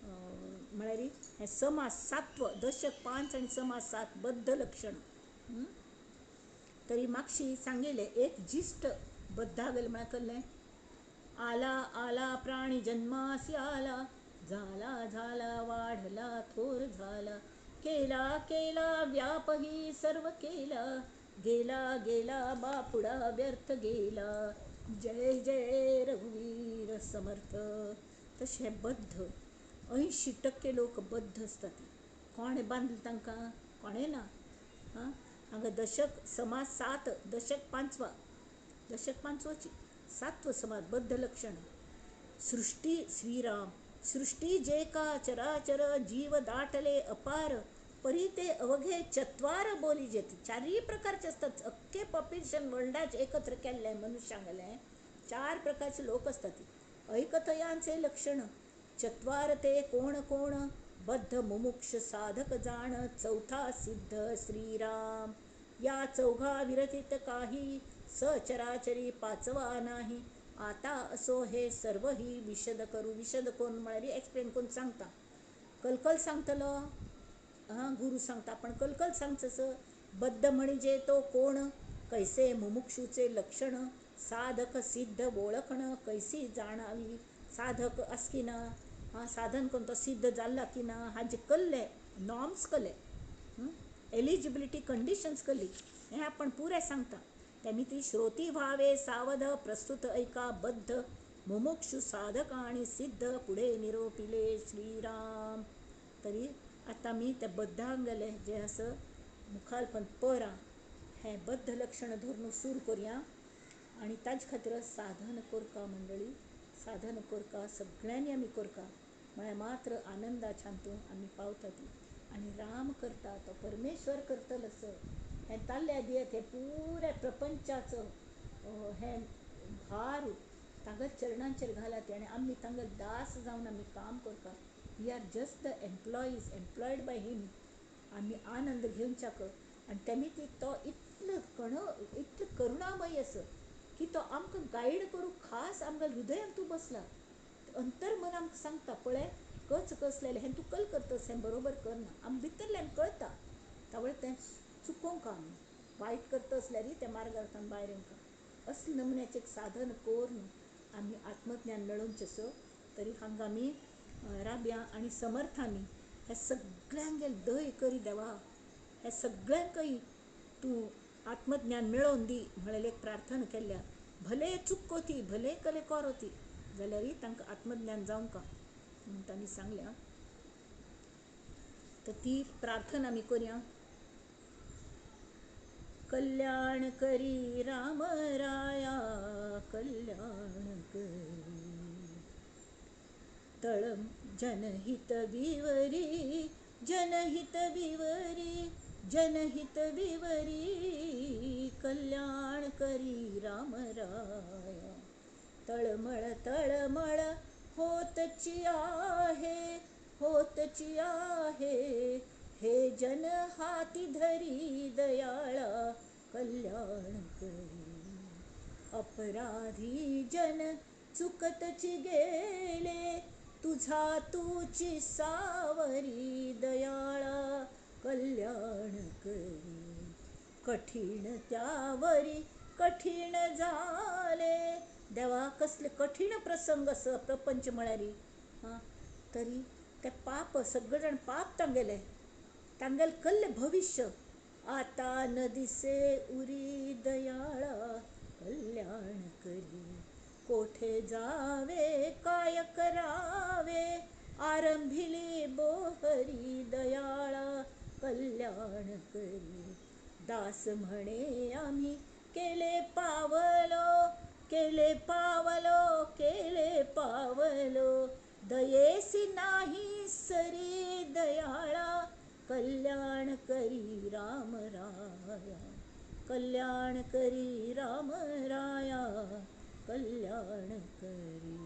म्हळ्यार हें समास 7 दशक 5 आनी समास 7 बद्ध लक्षण. तरी मागशी सांगिल्लें एक जिश्ट बद्धागेलें म्हळ्यार कसलें, आला आला प्राणी जन्मासी आला, झाला झाला वाढला थोर झाला, केला केला व्यापही सर्व केला, गेला गेला बापुडा व्यर्थ गेला, जय जय रघुवीर समर्थ. तशे बद्ध 80% लोक बद्ध असतात. कोणें बांदलें तांकां, कोणें ना. हांगा दशक समास 7 दशक 5 दशक 5ची 7 समास बद्ध लक्षण. सृष्टी श्रीराम, सृष्टी जे का चराचर, जीव दाटले अपार, परी ते अवघे 4 बोली जेती. 4 प्रकारचे असतात. अख्खे पॉप्युलेशन वर्ल्डाचे एकत्र केल्ले मनुष्यांगेले 4 प्रकारचे लोक असतात. ऐकतयांचे लक्षण 4 ते कोण कोण, बद्ध मुमुक्ष साधक जाण, 4था सिद्ध श्रीराम. या 4 विरतीत काही, सचराचरी 5वा नाही. आता असो हे सर्व ही विशद करू. विशद कोण म्हळ्यार एक्सप्लेन कोण सांगता, कलकल सांगतलो, गुरु सांगता, पण कलकल सांगचस. बद्ध म्हणजे तो कोण, कैसे मुमुक्षूचे लक्षण, साधक सिद्ध ओळखणं कैसी जाणावी. साधक आस की ना, साधन कोण तो सिद्ध जाल्ला की ना, हाजे कल्ले नॉर्म्स कले, एलिजिबिलिटी कंडिशन्स कली, हें आपण पुरे सांगता. तेमी ती श्रोती व्हावे सावध, प्रस्तुत ऐका बद्ध मुमुक्षु साधक आणि सिद्ध पुढे निरोपिले श्रीराम. तरी आता मी त्या बद्धांगले जे असं मुखाल पण परा हें बद्ध लक्षण धरून सूर करूया. आणि ताजे खातीर साधन करता मंडळी, साधन करता सगळ्यांनी आमी करता, म्हळ्यार मात्र आनंदाच्या हातूंत आमी पावता ती. आनी राम करता तो परमेश्वर करतलो हें ताल्ल्या दियेत, हें पुऱ्या प्रपंचाचो हें भार तांच्या चरणांचेर घालात. आनी आमी तांगे दास जावन आमी काम करता. We are just the employed by him. आमी आनंद घेवच्याक. आनी तेमी ती तो इतलो करुणामय आसा की तो आमकां गायड करूंक खास आमच्या हृदयांत तूं बसला. अंतर मन आमकां सांगता पळय कच कसलेलें हें तूं कल करतस, हें बरोबर करना. आमी भितरल्यान कळटा, तावळे तें चुकोवंक आमी वायट करता असल्यार त्या मार्गांतल्यान भायर येवंक. असले नमुन्याचें साधन करून आमी आत्मज्ञान मेळोवचें. तरी हांगा आमी राब्या आनी समर्थांनी हें सगळ्यांगेर दय करी देवा, हें सगळ्यांकय तूं आत्मज्ञान मेळोवन दी म्हणलें एक प्रार्थना केल्या. भले चूक कोती, भले कले कोरोती, जाल्यार तांकां आत्मज्ञान जावंक म्हणून तांणी सांगल्या. तर ती प्रार्थना आमी करया. कल्याण करी राम राया, कल्याण करी तळ जनहित विवरी, जनहित विवरी, जनहित विवरी, कल्याण करी राम राया. तळमळ तळमळ होतची आहे, होतची आहे, हे जन हाती धरी दयाळा, कल्याण करी. अपराधी जन चुकतची गेले, तुझा तूची सावरी दयाळा, कल्याण करी. कठीण त्यावरी कठीण झाले, देवा कसले कठीण प्रसंग असं प्रपंच म्हळ्यार हां. तरी ते पाप सगळे जाण पाप तांगेले, तांगेल कल्ले भविष्य आता न दिसे उरी दयाळा, कल्याण करी. कोठे जावे काय करावे, आरंभिली बोहरी दयाळा, कल्याण करी. दास म्हणे आम्ही केले पावलो, केले पावलो, केले पावलो, दयेसी नाही सरी दयाळा, कल्याण करी राम राया, कल्याण करी राम राया, कल्याण करी.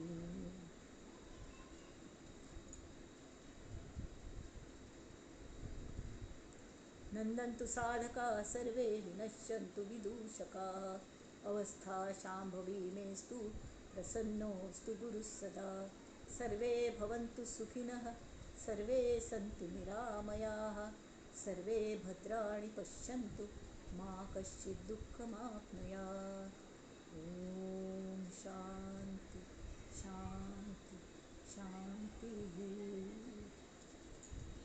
नंदन्तु साधका सर्वे विनश्यन्तु विदूषकाः, अवस्था शाम्भवी मेस्तु प्रसन्नोऽस्तु गुरुः सदा. सर्वे भवन्तु सुखिनः, सर्वे सन्तु निरामयाः, सर्वे भद्राणि पश्यन्तु, मा कश्चित् दुःखमाप्नुयात्. ॐ शान्ति शान्ति शान्तिः.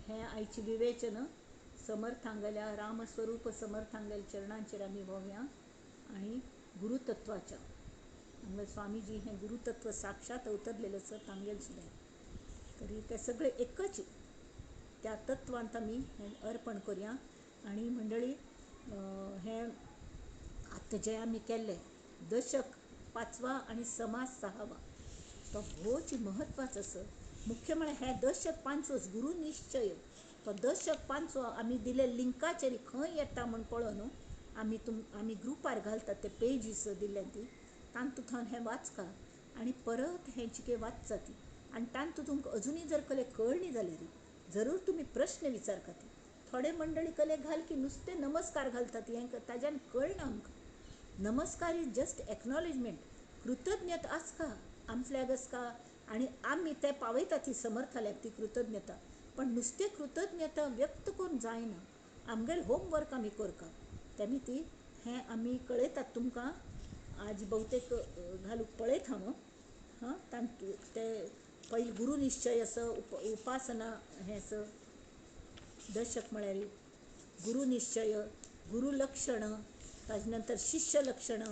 हे आयची विवेचन समर्थांगल्या रामस्वरूप समर्थांगेल चरणांचेर आमी भोवया आणि गुरुतत्वाच्या हांगा स्वामीजी हे गुरुतत्व साक्षात अवतरलेलं आसा तांगेल सुद्दां. तरी ते सगळे एकच त्या तत्वांत आमी हें अर्पण करया. आणि मंडळी हे आतां जे आमी केल्ले दशक 5वा आणि समास 6वा तो भोवची म्हत्वाचो आसा. मुख्य म्हळ्यार हे दशक 5वोच गुरु निश्चय तो दशक 5वो आमी दिले लिंकाचेर खंय येता म्हूण पळोवन आमी ग्रुपार घालतात ते पेजीस दिल्ल्या ती तातूंत हें वाचका आनी परत हें जिके वाचचा ती. आनी तातूंत तुमकां अजुनूय जर कले कळनी जाल्यार जरूर तुमी प्रश्न विचारता ती. थोडे मंडळी कले घाल की नुसते नमस्कार घालतात हें ताज्यान कळना आमकां. नमस्कार इज जस्ट एक्नॉलेजमेंट, कृतज्ञता आसका आमफ्ल्याग आसका आनी आमी ते पावयता ती समर्थाल्याक ती कृतज्ञता. पण नुसते कृतज्ञता व्यक्त करून जायना, आमगेल होमवर्क आमी करता तेमी ती हें आमी कळयतात तुमकां. आज भोवतेक घालूंक पळयत हांव हां. ते पयली गुरु निश्चय आसा, उपासना हें आसा दशक म्हळ्यार गुरु निश्चय, गुरु लक्षण, ताजे नंतर शिष्य लक्षण,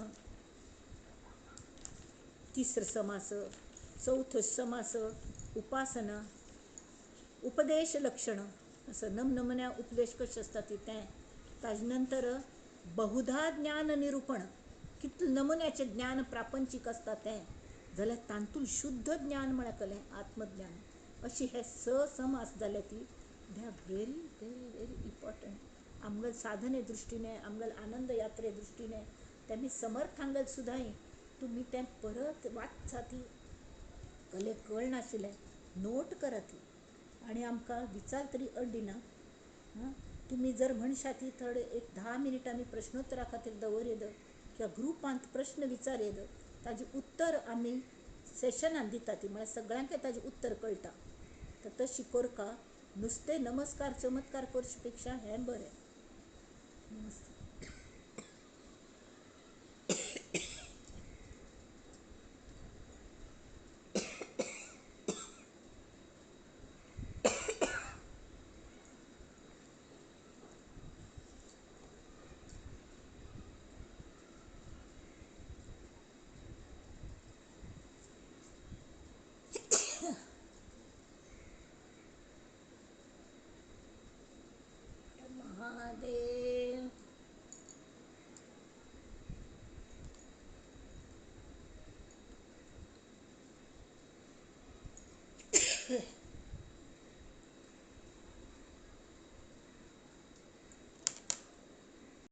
तिसरो समास, चौथो समास उपासना, उपदेश लक्षण असं नमनमन्या उपदेश कशे आसता ती तें. ताजे नंतर बहुधा ज्ञान निरूपण, कितले नमुन्याचे ज्ञान प्रापंचीक आसता तें. जाल्यार तातूंत शुद्ध ज्ञान म्हळ्यार कलें आत्मज्ञान. अशी हे समास जाले ती they are very very very important आमगेल साधने दृश्टीने, आमगेल आनंद यात्रे दृश्टीने. तेमी समर्थांगेल सुद्दां तुमी तें परत वाचचा ती कले कळनाशिल्लें नोट करा ती आनी आमकां विचार तरी अड्डिना हां. तुमी जर म्हणशा ती थोडे एक 10 मिनिट आमी प्रश्नोत्तरा खातीर दवरयेद किंवा ग्रुपांत प्रश्न विचारयेद ताजी उत्तर आमी सेशनान दिता ती म्हळ्यार सगळ्यांक ताजें उत्तर कळटा. तर तशी करका. नुसते नमस्कार चमत्कार करचे पेक्षा हें बरें. नमस्ते.